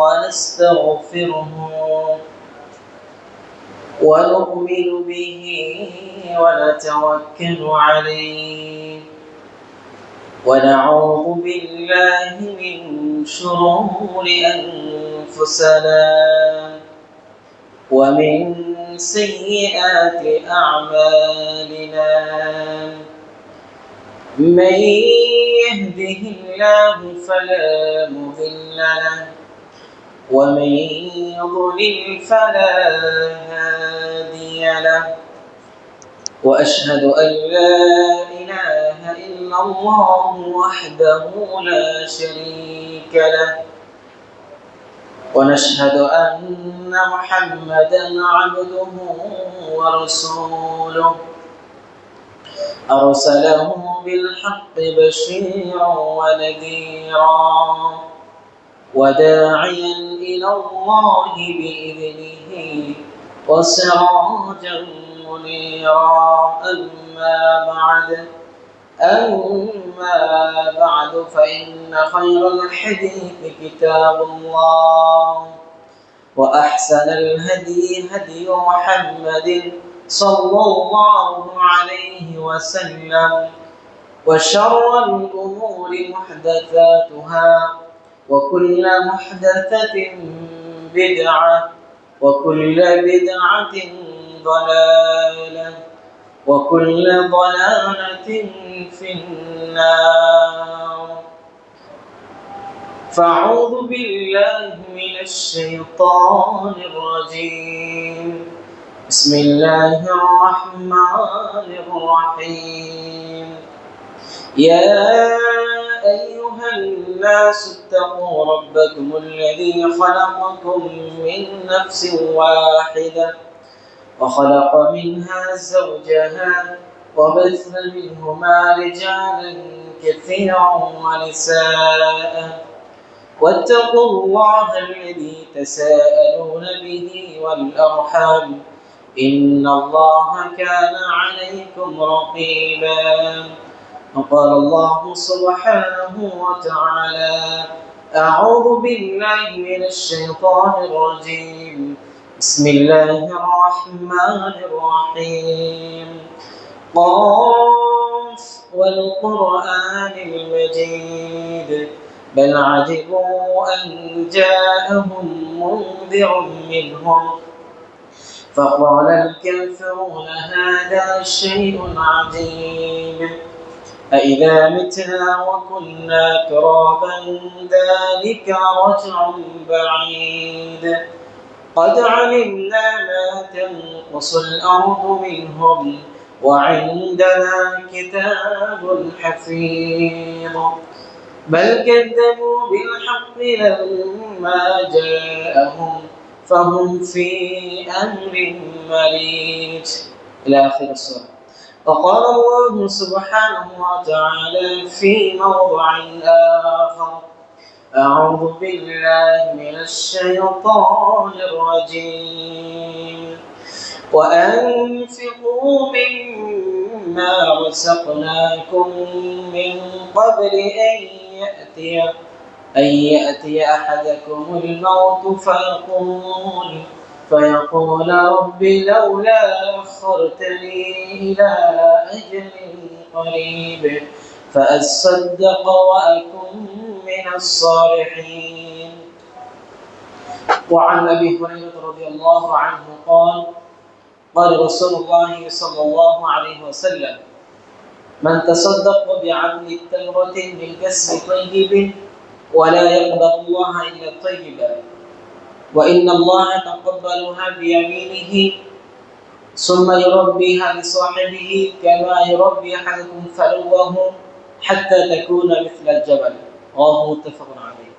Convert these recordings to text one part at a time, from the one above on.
ونستغفره ونؤمن به ونتوكل عليه ونعوذ بالله من شرور أنفسنا ومن سيئات أعمالنا من يهده الله فلا مضل له ومن يضلل فلا هادي له وأشهد أن لا إله إلا الله وحده لا شريك له ونشهد أن محمدا عبده ورسوله أرسله بالحق بشيرا ونذيرا وداعيا إلى الله بإذنه وسراجا منيرا أما بعد فإن خير الحديث كتاب الله وأحسن الهدي هدي محمد صلى الله عليه وسلم وشر الأمور محدثاتها وكل محدثة بدعة وكل بدعة ضلالة وكل ضلالة في النار فأعوذ بالله من الشيطان الرجيم بسم الله الرحمن الرحيم يا أيها الناس اتقوا ربكم الذي خلقكم من نفس واحدة وخلق منها زوجها وبث منهما رجالا كثيرا ونساء واتقوا الله الذي تساءلون به والأرحام إن الله كان عليكم رقيبا وقال الله سبحانه وتعالى أعوذ بالله من الشيطان الرجيم بسم الله الرحمن الرحيم قاف والقرآن المجيد بل عجبوا أن جاءهم منذر منهم فقال الكافرون هذا شيء عجيب أإذا متنا وكنا ترابا ذلك رجع بعيد قد علمنا ما تنقص الأرض منهم وعندنا كتاب حفيظ بل كذبوا بالحق لما جاءهم فهم في أمر مريج إلى آخر السورة. وقال الله سبحانه وتعالى في موضع آخر أعوذ بالله من الشيطان الرجيم وأنفقوا مما رزقناكم من قبل أن يأتي أحدكم الموت فيقول رب لولا أخرتني إلى أجل قريب فأصدق وأكن من الصالحين. وعن أبي هريرة رضي الله عنه قال رسول الله صلى الله عليه وسلم من تصدق بعدل التمرة من كسب طيب ولا يقبل الله إلا طيبا وإن الله تقبلها بيمينه ثم يربيها لصاحبه كما يربي أحدكم فلوه حتى تكون مثل الجبل رواه متفق عليه.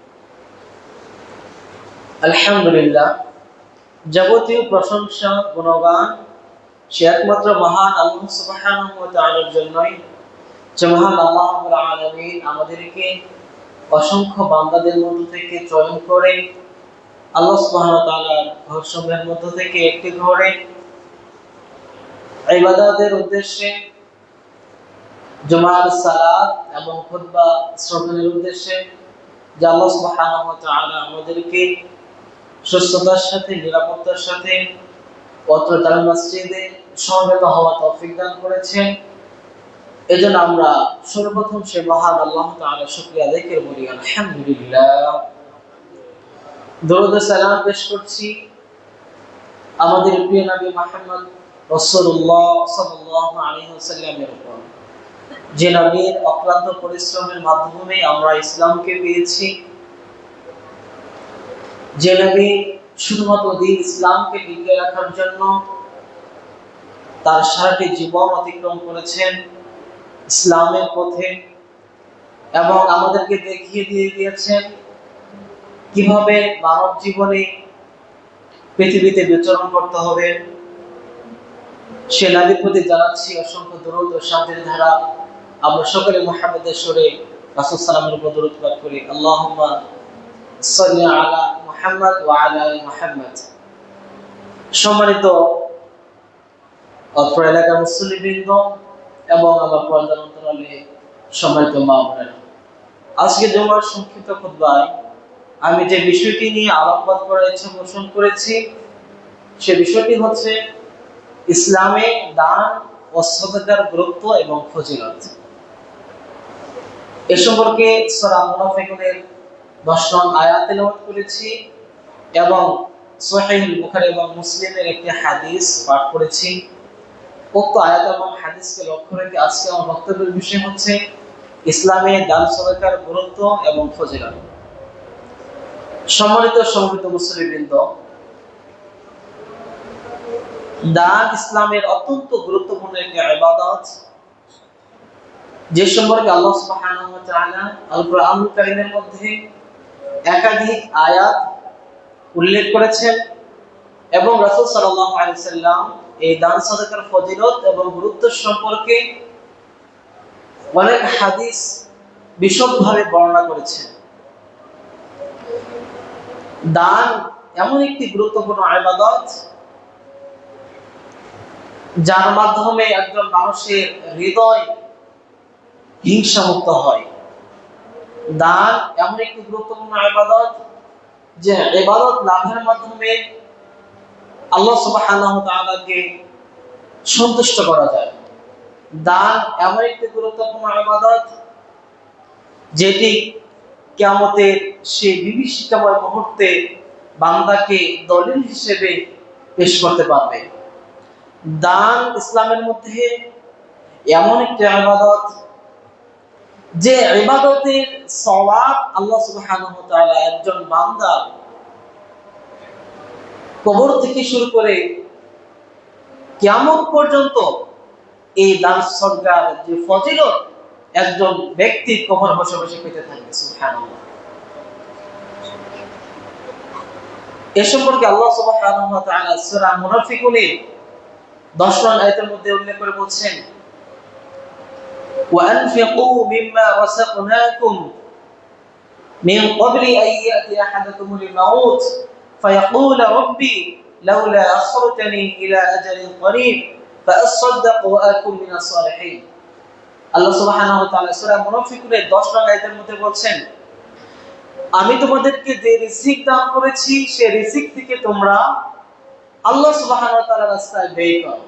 আলহামদুলিল্লাহ, যাবতীয় প্রশংসা গুণগান সে একমাত্র মহান আল্লাহ সুবহানাহু ওয়া তাআলার জন্যই, যে মহান আল্লাহ রাব্বুল আলামিন আমাদেরকে অসংখ্য বান্দাদের মধ্য থেকে চয়ন করে আল্লাহ সুবহানাহু ওয়া তাআলার ঘরসমূহের মধ্য থেকে একটি ঘরে ইবাদতের উদ্দেশ্যে, জুমার সালাত এবং খুতবা শ্রবণের উদ্দেশ্যে যে আল্লাহ সুবহানাহু ওয়া তাআলা আমাদেরকে সুস্থতার সাথে নিরাপত্তার সাথে অত্র জামে মসজিদে সমবেত হওয়ার তৌফিক দান করেছেন। এজন্য আমরা সর্বপ্রথম সে মহান আল্লাহ তাআলার শুকরিয়া আদায় করে বলি আলহামদুলিল্লাহ। দরুদ ও সালাম পেশ করছি আমাদের প্রিয় নবী মুহাম্মদ রাসূলুল্লাহ সাল্লাল্লাহু আলাইহি ওয়াসাল্লামের উপর, যে নবীর অক্লান্ত পরিশ্রমের মাধ্যমে আমরা ইসলামকে পেয়েছি, যে নবী শুধুমাত্র দ্বীন ইসলামকে টিকিয়ে রাখার জন্য তার সারাটি জীবন অতিক্রম করেছেন ইসলামের পথে এবং আমাদেরকে দেখিয়ে দিয়ে গিয়েছেন কিভাবে মানব জীবনে পৃথিবীতে বিচরণ করতে হবে। সে নবীর প্রতি জানাচ্ছি অসংখ্য দরুদ ও শান্তির ধারা। আমরা সকলে মুহাম্মদের সুরে রাসূল সাল্লাল্লাহু আলাইহি ওয়াসাল্লামের উপর দরুদ পাঠ করি। আল্লাহুম্মা সাল্লি আলা মুহাম্মদ ওয়া আলা আলি মুহাম্মদ। সম্মানিত অত্র এলাকার মুসল্লিবৃন্দ এবং আমার পর্দার অন্তরালে সম্মানিত মা বোনেরা, আজকে জুমার সংক্ষিপ্ত খুতবায় আমি যে বিষয়টি নিয়ে আলোকপাত করার ইচ্ছা পোষণ করেছি সে বিষয়টি হচ্ছে ইসলামে দান ও সাদাকার গুরুত্ব এবং ফজিলত। এ সম্পর্কে সূরা মুনাফিকুনের 10 নং আয়াত তেলাওয়াত করেছি এবং সহিহ বুখারী এবং মুসলিমের একটি হাদিস পাঠ করেছি। উক্ত আয়াত এবং হাদিসকে লক্ষ্য রেখে আজকে আমার বক্তব্যের বিষয় হচ্ছে ইসলামে দান সাদাকার গুরুত্ব এবং ফজিলত। সম্মানিত মুসলিমবৃন্দ, দান ইসলামের অত্যন্ত গুরুত্বপূর্ণ একটি ইবাদত, যে সম্পর্কে আল্লাহ সুবহানাহু ওয়া তাআলা আল কুরআনুল কারীমের মধ্যে একাধিক আয়াত উল্লেখ করেছেন এবং রাসূল সাল্লাল্লাহু আলাইহি ওয়াসাল্লাম এই দান সাদাকার ফজিলত এবং গুরুত্ব সম্পর্কে অনেক হাদিস বিশদভাবে বর্ণনা করেছেন। দান এমন একটি গুরুত্বপূর্ণ ইবাদত যার মাধ্যমে একজন মানুষের হৃদয় হিংসামুক্ত হয়। দান এমন একটি গুরুত্বপূর্ণ ইবাদত যে ইবাদত লাভের মাধ্যমে আল্লাহ সুবহানাহু ওয়া তাআলাকে সন্তুষ্ট করা যায়। দান এমন একটি গুরুত্বপূর্ণ ইবাদত যেটি কিয়ামতের সেই বিভীষিকাময় মুহূর্তে বান্দাকে দলিল হিসেবে পেশ করতে পারবে। দান ইসলামের মধ্যে এমন একটি ইবাদত যে ইবাদতের সওয়াব আল্লাহ সুবহানাহু ওয়া তাআলা একজন বান্দা কবর থেকে শুরু করে কিয়ামত পর্যন্ত এই দান সদকার যে ফজিলত একজন ব্যক্তি কবর বসে বসে পেতে থাকবে। সুবহানাল্লাহ। এ সম্পর্কে আল্লাহ সুবহানাহু ওয়া তাআলা সূরা মুনাফিকুনের 10 নং আয়াতের মধ্যে উল্লেখ করে বলছেন, وَأَنْفِقُوا مِمَّا رَزَقْنَاكُمْ مِنْ قَبْلِ أَنْ يَأْتِيَ أَحَدَكُمُ الْمَوْتُ فَيَقُولَ رَبِّي لَوْلَا أَخَّرْتَنِي إِلَى أَجَلٍ قَرِيبٍ فَأَصَّدَّقَ وَأَكُن مِنَ الصَّالِحِينَ। আল্লাহ সুবহানাহু ওয়া তাআলা সূরা মুনাফিকুনের 10 নং আয়াতের মধ্যে বলছেন, আমি তোমাদেরকে যে রিজিক দান করেছি সেই রিজিক থেকে তোমরা আল্লাহ সুবহানাহু ওয়া তাআলার রাস্তায় ব্যয় করো।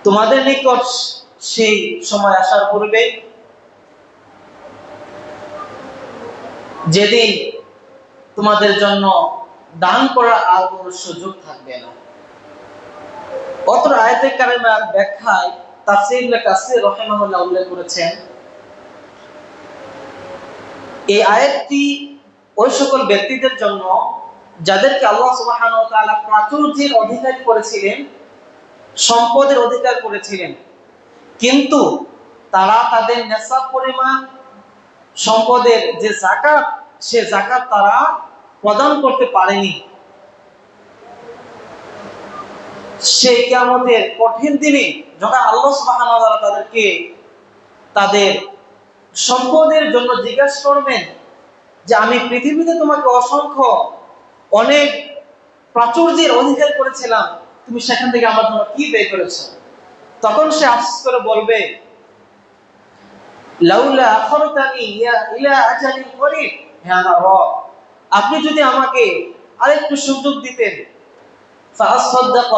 তোমাদের নিকট সেই সময় আসার পূর্বে যেদিন তোমাদের জন্য দান করার আর কোনো সুযোগ থাকবে না। অত্র আয়াতে কারিমার ব্যাখ্যায় তাফসীর ইবনে কাসির রাহিমাহুল্লাহ উল্লেখ করেছেন, এই আয়াতটি ওই সকল ব্যক্তিদের জন্য যাদেরকে আল্লাহ সুবহানাহু ওয়া তাআলা প্রাচুর্যের অধিকার করেছিলেন, সম্পদের অধিকার করেছিলেন, কিন্তু তারা তাদের নেশাব পরিমাণ সম্পদের যে যাকাত সে যাকাত তারা প্রদান করতে পারেনি। সেই কিয়ামতের কঠিন দিনে যখন আল্লাহ সুবহানাহু ওয়া তাআলা তাদেরকে তাদের সম্পদের জন্য জিজ্ঞাসা করবেন যে আমি পৃথিবীতে তোমাকে অসংখ্য অনেক প্রাচুর্যের অধিকার করেছিলাম, তুমি সেখান থেকে আমার জন্য কি ব্যয় করেছো, তখন সে আফসোস করে বলবে লাউলা আখরতানি ইলা আজালিন করিব, হে আমার রব, আপনি যদি আমাকে আরেকটু সুযোগ দিতেন, ফাআসাদদাক,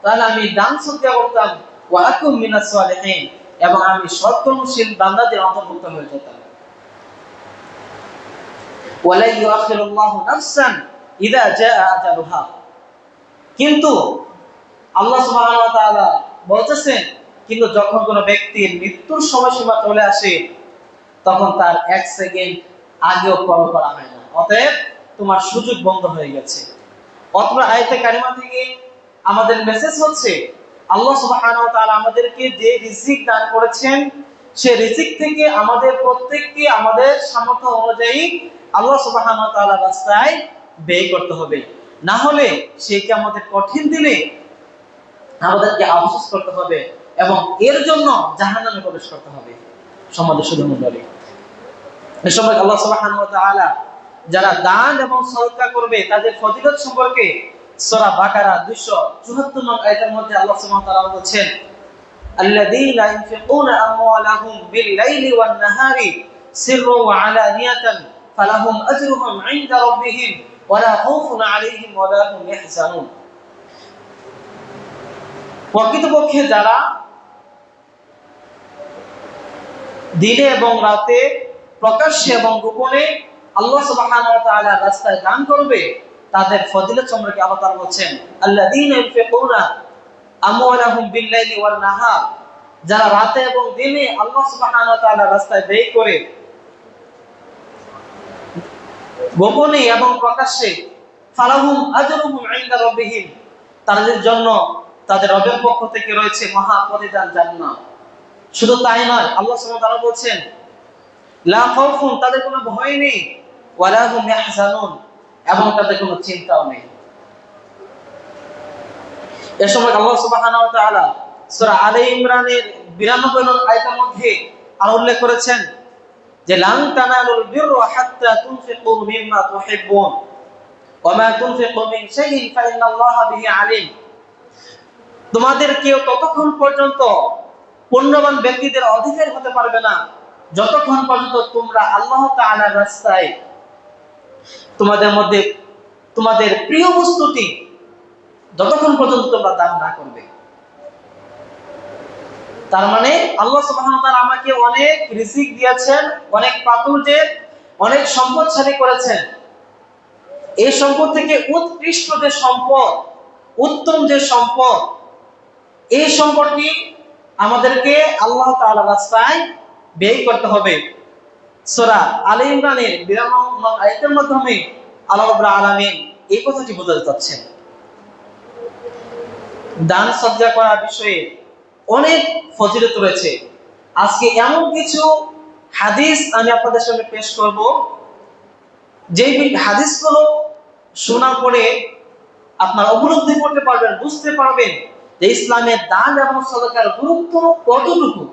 তাহলে আমি দান সদকা করতাম, ওয়া আকুম মিনাস সালিহিন, এবং আমি সৎকর্মশীল বান্দাদের অন্তর্ভুক্ত হয়ে যেতাম। ওয়ালা ইউআখিরুল্লাহু নাফসান ইযা জাআ আজালুহা, কিন্তু আল্লাহ সুবহানাহু ওয়া তাআলা বলতেছেন, কিন্তু যখন কোনো ব্যক্তির মৃত্যুর সময়সীমা চলে আসে তখন তার এক সেকেন্ড আগেও কল করা হয় না, অতএব তোমার সুযোগ বন্ধ হয়ে গেছে। অত্র আয়াতে কারিমা থেকে আমাদের মেসেজ হচ্ছে, আল্লাহ সুবহানাহু ওয়া তাআলা আমাদেরকে যে রিজিক দান করেছেন, সেই রিজিক থেকে আমাদের প্রত্যেককে আমাদের সামর্থ্য অনুযায়ী আল্লাহ সুবহানাহু ওয়া তাআলার রাস্তায় ব্যয় করতে হবে, না হলে সে কি আমাদের কঠিন দিনে আমাদেরকে আফসোস করতে হবে এবং এর জন্য জাহান্নামে প্রবেশ করতে হবে। সমাজের সুধীমণ্ডলী, এই সময় আল্লাহ সুবহানাহু ওয়া তাআলা যারা দান এবং সদকা করবে তাদের ফজিলত সম্পর্কে সূরা বাকারা 274 নং আয়াতের মধ্যে আল্লাহ সুবহানাহু ওয়া তাআলা বলেছেন, আল্লাযীনা ইনফিকুনা আমওয়ালাহুম বিল-লাইলি ওয়ান-নাহারি সিররান ওয়া আলানিয়াতান ফালাহুম আজরুহুম ইনদা রাব্বিহিম ওয়া লা খাউফুন আলাইহিম ওয়া লা হুম ইয়াহজানুন। প্রকৃতপক্ষে যারা দিনে এবং রাতে, প্রকাশ্যে এবং গোপনে আল্লাহ সুবহানাহু ওয়া তাআলার রাস্তায় দান করবে, তাদের ফজিলত সম্পর্কে আল্লাহ তাআলা বলেন, আল্লাযীনা ইনফিকুনা আমওয়ালাহুম বিল-লাইলি ওয়ান-নাহার, যারা রাতে এবং দিনে আল্লাহ সুবহানাহু ওয়া তাআলার রাস্তায় ব্যয় করে, গোপনে এবং প্রকাশ্যে, ফালাহুম আজরুহুম ইনদা রাব্বিহিম, তাদের জন্য তাদের রবের পক্ষ থেকে রয়েছে মহা প্রতিদান জান্নাত। শুধু তাই নয়, আল্লাহ সুবহানাহু ওয়া তাআলা বলেন, লা খাউফুন, তাদের কোনো ভয় নেই, ওয়া লা হুম ইয়াহজানুন, এবং তাদের কোনো চিন্তাও নেই। এই সময় আল্লাহ সুবহানাহু ওয়া তাআলা সূরা আলে ইমরানের 92 নং আয়াতের মধ্যে আর উল্লেখ করেছেন যে, লান তানালুল বিররা হাত্তা তুনফিকু মিম্মা তুহিব্বুন ওয়া মা তুনফিকু মিন শাইইন ফাইন্নাল্লাহা বিহি আলিম। তোমাদের কেউ ততক্ষণ পর্যন্ত পুণ্যবান ব্যক্তিদের অধিকারী হতে পারবে না যতক্ষণ পর্যন্ত তোমরা আল্লাহ তাআলার রাস্তায় তোমাদের মধ্যে তোমাদের প্রিয় বস্তুটি যতক্ষণ পর্যন্ত তোমরা দান না করবে। তার মানে আল্লাহ সুবহানাহু ওয়া তাআলা আমাকে অনেক রিজিক দিয়েছেন, অনেক প্রাচুর্যের, অনেক সম্পদশালী করেছেন। এই সম্পদ থেকে উৎকৃষ্ট যে সম্পদ, উত্তম যে সম্পদ, এই সম্পদটি আমাদেরকে আল্লাহ তাআলার রাস্তায় ব্যয় করতে হবে। সূরা আলে ইমরানের 92 নং আয়াতের মাধ্যমে আল্লাহ রাব্বুল আলামিন এই কথাটি বোঝাতে চাচ্ছেন। দান সদকা করার বিষয়ে অনেক ফজিলত রয়েছে। আজকে এমন কিছু হাদিস আমি আপনাদের সামনে পেশ করব, যে হাদিসগুলো শোনার পরে আপনারা উপলব্ধি করতে পারবেন, বুঝতে পারবেন যে ইসলামের দান এবং সদকার গুরুত্ব কতটুকু।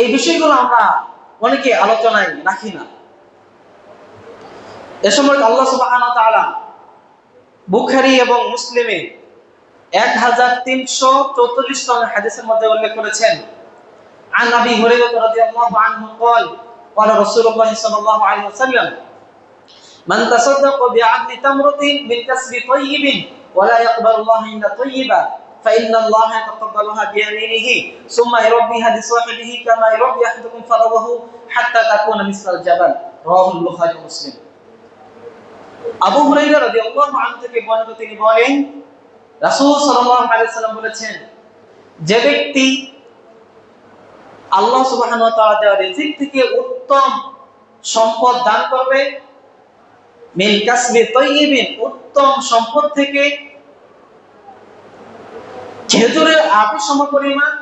এই বিষয়গুলো আমরা অনেকে আলোচনায় রাখি না। এ সময় আল্লাহ সুবহানাহু ওয়া তাআলা বুখারী এবং মুসলিমে 1344 নং হাদিসের মধ্যে উল্লেখ করেছেন, আন আবি হুরায়রা রাদিয়াল্লাহু আনহু قال قال رسول الله صلى الله عليه وسلم من تصدق بعدل تمرة من كسب طيب ولا يقبل الله إلا طيبا فإن الله يتقبلها بيمينه ثم يربيها لصاحبه كما يربي أحدكم فلوه حتى تكون مثل الجبل رواه البخاري ومسلم। আবু হুরায়রা রাদিয়াল্লাহু আনহু থেকে বর্ণিত, তিনি বলেন, রাসূল সাল্লাল্লাহু আলাইহি ওয়াসাল্লাম বলেছেন, যে ব্যক্তি আল্লাহ সুবহানাহু ওয়া তাআলা দেওয়া রিজিক থেকে উত্তম সম্পদ দান করবে, মিন কাসবি তাইয়িবিন, উত্তম সম্পদ থেকে খেজুরের আটি সমপরিমাণ,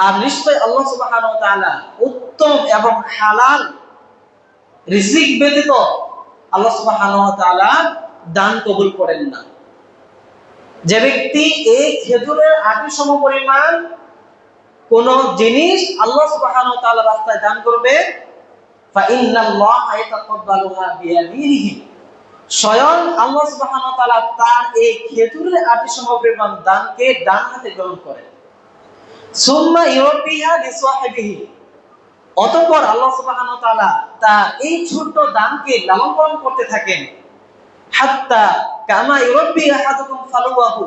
আর নিশ্চয় আল্লাহ সুবহানাহু ওয়া তাআলা উত্তম এবং হালাল রিজিক ব্যতীত আল্লাহ সুবহানাহু ওয়া তাআলা দান কবুল করেন না। যে ব্যক্তি এই খেজুরের আটি সমপরিমাণ কোন জিনিস আল্লাহ সুবহানাহু ওয়া তাআলার রাস্তায় দান করবে, ফাইন্নাল্লাহা ইয়াতাকাব্বালুহা বিয়ামিনিহি, স্বয়ং আল্লাহ সুবহানাহু ওয়া তাআলা তার এই খেজুরের আটি সমপরিমাণ দানকে ডান হাতে গ্রহণ করেন। সুম্মা ইউরবিহা লিসাহিবিহি, অতঃপর আল্লাহ সুবহানাহু ওয়া তাআলা তা এই ছোট্ট দানকে লালন পালন করতে থাকেন। হাত্তা কামা ইউরব্বি আহাদুকুম ফালুয়াহু,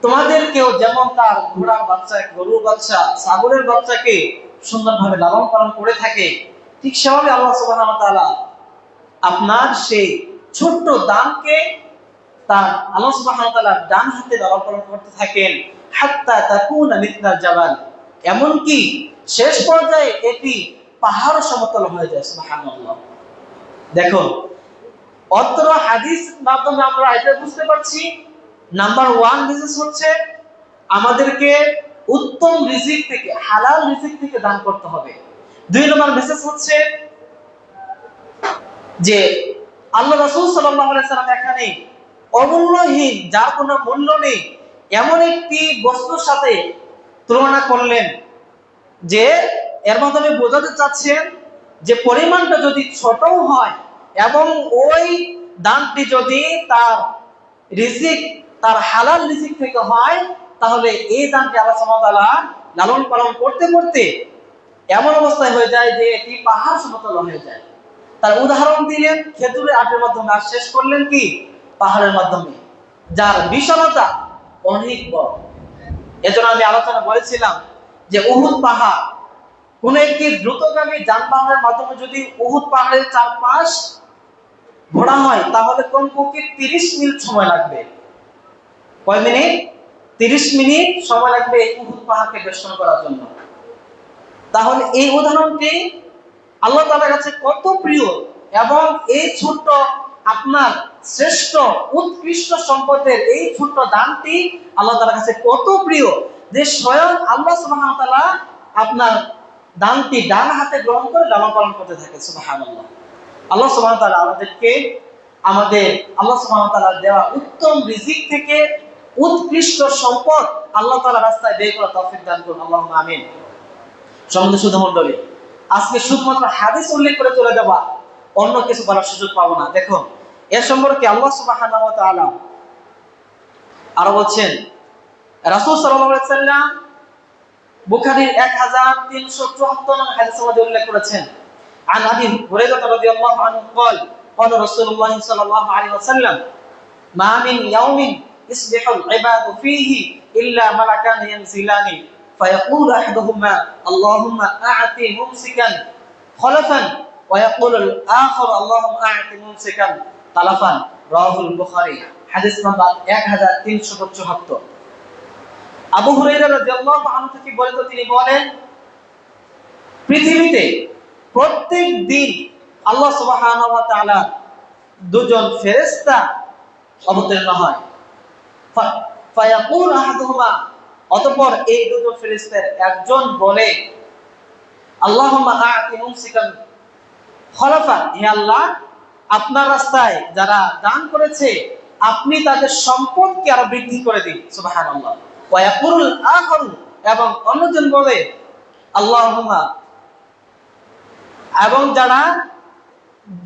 তোমাদের কেউ যেমন তার ঘোড়ার বাচ্চা, গরুর বাচ্চা, ছাগলের বাচ্চাকে সুন্দরভাবে লালন পালন করে থাকে, ঠিক সেভাবে আল্লাহ সুবহানাহু ওয়া তাআলা আপনার সেই ছোট্ট দানকে তার আল্লাহ সুবহানাহু ওয়া তাআলা ডান হাতে লালন পালন করতে থাকেন। হাত্তা তাকুনা মিথলাল জাবাল, এমনকি শেষ পর্যায়ে এটি পাহাড় সমতল হয়ে যায়। সুবহানাল্লাহ। দেখো, অত্র হাদিস মাধ্যমে আমরা এটা বুঝতে পারছি, নাম্বার 1 মেসেজ হচ্ছে আমাদেরকে উত্তম রিজিক থেকে, হালাল রিজিক থেকে দান করতে হবে। 2 নম্বর মেসেজ হচ্ছে যে আল্লাহ রাসূল সাল্লাল্লাহু আলাইহি সাল্লাম এখানে অমূল্যহীন, যার কোনো মূল্য নেই, এমন একটি বস্তুর সাথে তুলনা করলেন যে এর মাধ্যমে বোঝাতে চাচ্ছেন যে পরিমাণটা যদি ছোটও হয় এবং ওই দানটি যদি তার রিজিক, তার হালাল রিজিক থেকে হয়, তাহলে এই দানটি আল্লাহ সুবহানাহু ওয়া তাআলা লালন পালন করতে করতে এমন অবস্থায় হয়ে যায় যে এটি পাহাড় সমতল হয়ে যায়। তার উদাহরণ দিলেন খেজুরের আটের মাধ্যমে, আর শেষ করলেন কি পাহাড়ের মাধ্যমে, যার বিশালতা অনেক বড়। এজন্য আমি আলোচনা বলেছিলাম যে উহুদ পাহাড়, কোন একটি দ্রুতগামী যানবাহনের মাধ্যমে যদি উহুদ পাহাড়ের চারপাশ ঘোরা হয়, তাহলে কমপক্ষে 30 মিনিট সময় লাগবে। কয় মিনিট? 30 মিনিট সময় লাগবে উহুদ পাহাড়কে বেষ্টন করার জন্য। তাহলে এই উদাহরণটি আল্লাহ তাআলার কাছে কত প্রিয়, এবং এই ছোট্ট আপনার শ্রেষ্ঠ উৎকৃষ্ট সম্পদের এই ছোট্ট দানটি আল্লাহ তাআলার কাছে কত প্রিয় যে স্বয়ং আল্লাহ সুবহানাহু ওয়া তাআলা আপনার দানটি ডান হাতে গ্রহণ করে লালন পালন করতে থাকে। সুবহানাল্লাহ। আল্লাহ সুবহানাহু ওয়া তাআলা আমাদেরকে আল্লাহ সুবহানাহু ওয়া তাআলার দেওয়া উত্তম রিজিক থেকে উৎকৃষ্ট সম্পদ আল্লাহ তাআলার রাস্তায় ব্যয় করার তৌফিক দান করুন। আল্লাহুম্মা আমিন। সম্মানিত সুধী মণ্ডলী, আজকে শুধুমাত্র হাদিস উল্লেখ করে চলে যাবা, অন্য কিছু বলার সুযোগ পাবো না। দেখো, এর সম্পর্কে আল্লাহ সুবহানাহু ওয়া তাআলা আরো বলছেন, রাসূল সাল্লাল্লাহু আলাইহি সাল্লাম বুখারীর 1374 নং হাদিসে মধ্যে উল্লেখ করেছেন, আন আবি হুরায়রা রাদিয়াল্লাহু আনহু قال قال رسول الله صلى الله عليه وسلم ما من يوم يصبح العباد فيه إلا ملكان ينزلان فيقول أحدهما اللهم أعط ممسكا خلفا ويقول الآخر اللهم أعط ممسكا تلفا رواه البخاري। হাদিস নাম্বার 1374। আবু হুরায়রা রাদিয়াল্লাহু আনহু থেকে বর্ণিত, তিনি বলেন, পৃথিবীতে প্রত্যেক দিন আল্লাহ সুবহানাহু ওয়া তাআলা দুজন ফেরেশতা অবতীর্ণ হয়। ফায়াকুল আহাদুহুমা, অতঃপর এই দুজন ফেরেশতার একজন বলে, আল্লাহুম্মা আ'তি মুমসিকান খলাফান, হে আল্লাহ, আপনার রাস্তায় যারা দান করেছে আপনি তাদের সম্পদকে আরো বৃদ্ধি করে দিন। সুবহানাল্লাহ। ওয়া ইয়াকুলুল আখারু, এবং অন্যজন বলে, আল্লাহুম্মা, এবং যারা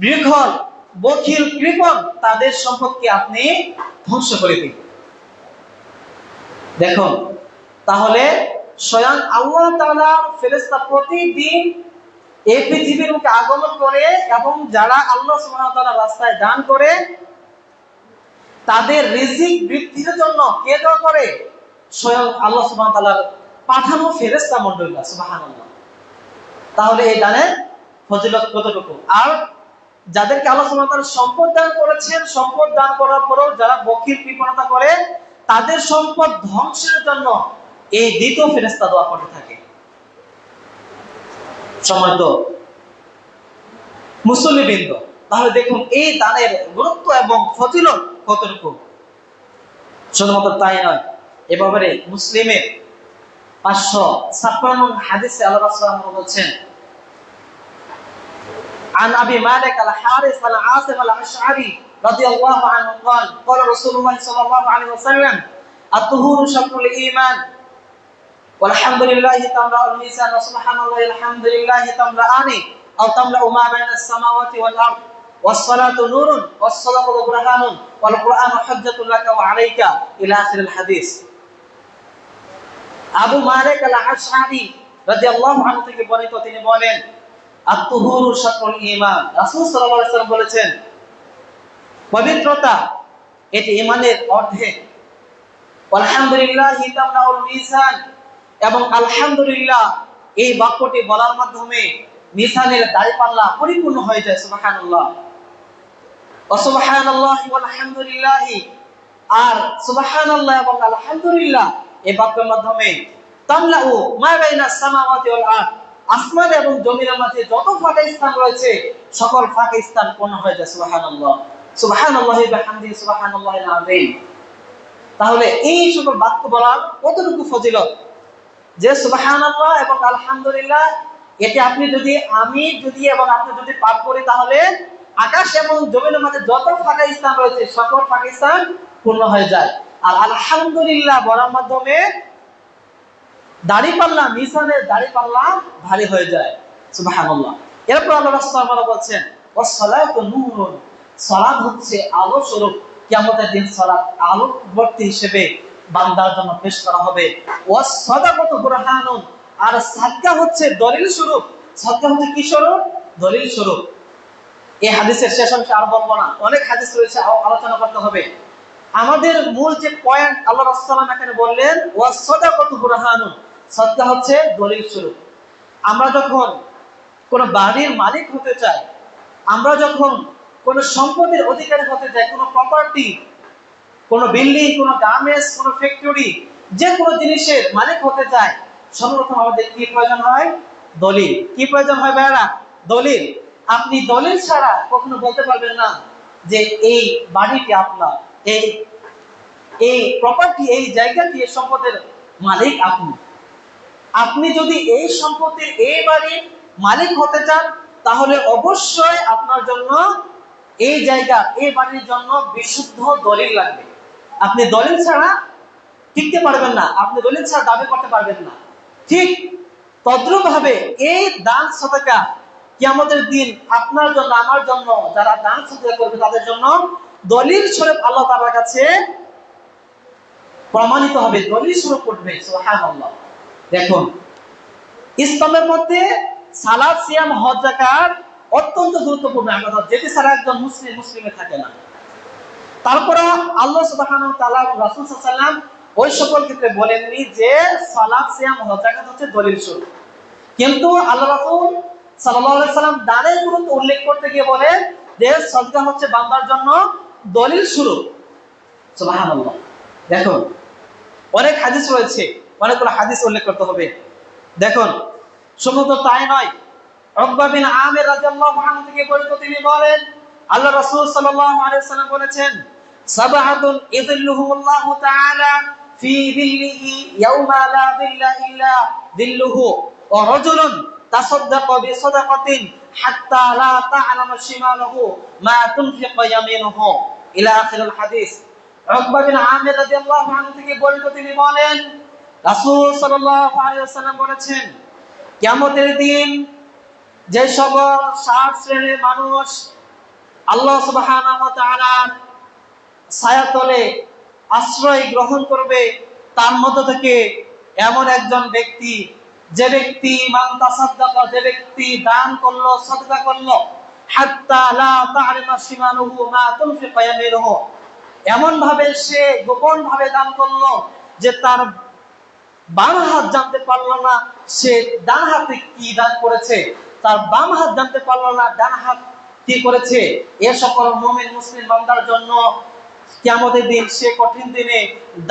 বিখল, বখিল, কৃপণ, তাদের সম্পদকে আপনি ধ্বংস করে দিন। দেখুন, তাহলে স্বয়ং আল্লাহ তাআলার ফেরেশতা প্রতিদিন এই পৃথিবীর মুখে আগমন করে এবং যারা আল্লাহ সুবহানাহু ওয়া তাআলার রাস্তায় দান করে তাদের রিজিক বৃদ্ধির জন্য কে দোয়া করে? স্বয়ং আল্লাহ সুবহানাহু ওয়া তাআলার পাঠানো ফেরেশতা মণ্ডলীরা। সুবহানাল্লাহ। তাহলে এই দানের ফজিলত কতটুকু! আর যাদেরকে আল্লাহ সুবহানাহু ওয়া তাআলা সম্পদ দান করেছেন, সম্পদ দান করার পরেও যারা বখিল কৃপণতা করে, তাদের সম্পদ ধ্বংসের জন্য এই দ্বিতীয় ফেরেশতা দোয়া করতে থাকে। সম্মানিত মুসল্লিবৃন্দ, তাহলে দেখুন এই দানের গুরুত্ব এবং ফজিলত কতটুকু। শুধুমাত্র তাই নয়, এ ব্যাপারে মুসলিমের 556 হাদিসে আল্লাহ রাসূল বলেছেন, عن أبي مالك الحارث العاصم الأشعري رضي الله عنه قال قال رسول الله صلى الله عليه وسلم الطهور شطر الإيمان والحمد لله تملأ الميزان وسبحان الله الحمد لله تملأان أو تملأ ما بين السماوات والأرض والصلاة نور والصدقة برهان والقرآن حجة لك وعليك إلى آخر الحديث। আবু মালিক আল-আশআরী রাদিয়াল্লাহু আনহু থেকে বর্ণিত, তিনি বলেন আত-তুহুরু শাতরুল ঈমান। রাসূল সাল্লাল্লাহু আলাইহি ওয়াসাল্লাম বলেছেন পবিত্রতা এটি ঈমানের অর্ধেক। আলহামদুলিল্লাহি তামলাউল মিজান, এবং আলহামদুলিল্লাহ এই বাক্যটি বলার মাধ্যমে মিজানের দাঁড়িপাল্লা পরিপূর্ণ হয়ে যায়। সুবহানাল্লাহ ওয়া সুবহানাল্লাহি ওয়াল হামদুলিল্লাহি, আর সুবহানাল্লাহ এবং আলহামদুলিল্লাহ এই বাক্যের মাধ্যমে তামলাউ মা বাইনাস সামাওয়াতি ওয়াল আরদ, আসমান এবং জমিনের মাঝে যত ফাঁকা স্থান রয়েছে সকল ফাঁকা স্থান পূর্ণ হয়ে যায়। সুবহানাল্লাহ সুবহানাল্লাহি ওয়া বিহামদিহি সুবহানাল্লাহিল আযীম। তাহলে এই সকল বাক্য বলার কতটুকু ফজিলত, যে সুবহানাল্লাহ এবং আলহামদুলিল্লাহ এটি আপনি যদি এবং আপনি যদি পাঠ করি, তাহলে আকাশ এবং জমিনের মাঝে যত ফাঁকা স্থান রয়েছে সকল ফাঁকা স্থান পূর্ণ হয়ে যায়। আর আলহামদুলিল্লাহ বলার মাধ্যমে দাড়িপাল্লা, মিজানের দাড়িপাল্লা ভারী হয়ে যায়। সুবহানাল্লাহ। এরপর আল্লাহ রাসূল বলছেন ওয়াস-সালাতু নূরুন, সালাত হচ্ছে আলো স্বরূপ। কিয়ামতের দিন সালাত আলোকবর্তী হিসেবে বান্দার জন্য পেশ করা হবে। ওয়াস-সাদাকাতু বুরহানুন, আর সাদকা হচ্ছে দলিল স্বরূপ। সাদকা হচ্ছে কি স্বরূপ? দলিল স্বরূপ। এই হাদিসের শেষ অংশে আর বলবো না, অনেক হাদিস রয়েছে, আলোচনা করতে হবে। আমাদের মূল যে পয়েন্ট আল্লাহ রাসূল সাল্লাল্লাহু আলাইহি ওয়াসাল্লাম এখানে বললেন ওয়াস-সাদাকাতু বুরহানুন, সাদকা হচ্ছে দলিল স্বরূপ। আমরা যখন কোন বাড়ির মালিক হতে চাই, আমরা যখন কোন সম্পদের অধিকারী হতে চাই, কোন প্রপার্টি, কোন বিল্ডিং, কোন গার্মেন্টস, কোন ফ্যাক্টরি, যে কোনো জিনিসের মালিক হতে চাই, সর্বপ্রথম আমাদের কি প্রয়োজন হয়? দলিল। কি প্রয়োজন হয় ভাইরা? দলিল। আপনি দলিল ছাড়া কখনো বলতে পারবেন না যে এই বাড়িটি আপনার, এই প্রপার্টি, এই জায়গাটি, এই সম্পদের মালিক আপনি। আপনি যদি এই সম্পত্তির, এই বাড়ির মালিক হতে চান, তাহলে অবশ্যই আপনার জন্য এই জায়গা, এই বাড়ির জন্য বিশুদ্ধ দলিল লাগবে। আপনি দলিল ছাড়া টিকতে পারবেন না, আপনি দলিল ছাড়া দাবি করতে পারবেন না। ঠিক তদ্রূপ ভাবে এই দান সাদাকা কিয়ামতের দিন আপনার জন্য, আমার জন্য, যারা দান সাদাকা করবে তাদের জন্য দলিল স্বরূপ আল্লাহ তাআলার কাছে প্রমাণিত হবে, দলিল স্বরূপ করবে। সুবহানাল্লাহ। দেখুন, ইসলামের মধ্যে সালাত, সিয়াম, হজ, যাকাত অত্যন্ত গুরুত্বপূর্ণ ইবাদত, যেটি ছাড়া একজন মুসলিমে থাকে না। তারপরে আল্লাহ সুবহানাহু ওয়া তাআলা, রাসূল সাল্লাল্লাহু আলাইহি ওয়াসাল্লাম ওই সকল ক্ষেত্রে বলেননি যে সালাত, সিয়াম, হজ, যাকাত হচ্ছে দলিল স্বরূপ। কিন্তু আল্লাহ রাসূল সাল্লাল্লাহু আলাইহি ওয়াসাল্লাম দানের গুরুত্ব উল্লেখ করতে গিয়ে বলেন যে সাদকা হচ্ছে বান্দার জন্য দলিল স্বরূপ। সুবহানাল্লাহ। দেখুন, অনেক হাদিস রয়েছে, অনেকগুলো হাদিস উল্লেখ করতে হবে। দেখুন, শুধু তাই নয়, উকবা বিন আমির রাদিয়াল্লাহু আনহু থেকে বর্ণিত, তিনি বলেন আল্লাহ রাসূল সাল্লাল্লাহু আলাইহি ওয়াসাল্লাম বলেছেন সাবআতুন ইযিল্লুহুমুল্লাহু তাআলা ফি যিল্লিহি ইয়াওমা লা যিল্লা ইল্লা যিল্লুহু, ওয়া রাজুলুন তাসাদদাকা বিসাদাকাতিন হাত্তা লা তা'লামা শিমালুহু মা তুনফিকু ইয়ামিনুহু, ইলা আখিরিল হাদিস। উকবা বিন আমির রাদিয়াল্লাহু আনহু থেকে বর্ণিত, তিনি বলেন রাসূল সাল্লাল্লাহু আলাইহি ওয়াসাল্লাম বলেছেন কিয়ামতের দিন যে সকল 7 শ্রেণীর মানুষ আল্লাহ সুবহানাহু ওয়া তাআলার ছায়াতলে আশ্রয় গ্রহণ করবে, তার মধ্য থেকে এমন একজন ব্যক্তি, যে ব্যক্তি মান তাসাদদাকা, যে ব্যক্তি দান করলো, সাদকা করলো, হাত্তা লা তা'লামা শিমালুহু মা তুনফিকু ইয়ামিনুহু, এমন ভাবে সে গোপন ভাবে দান করলো যে তার বাম হাত জানতে পারলো না সে ডান হাতে কি দান করেছে, তার বাম হাত জানতে পারলো না ডান হাত কি করেছে। এ সকল মুমিন মুসলিম বান্দার জন্য কিয়ামতের দিন, সে কঠিন দিনে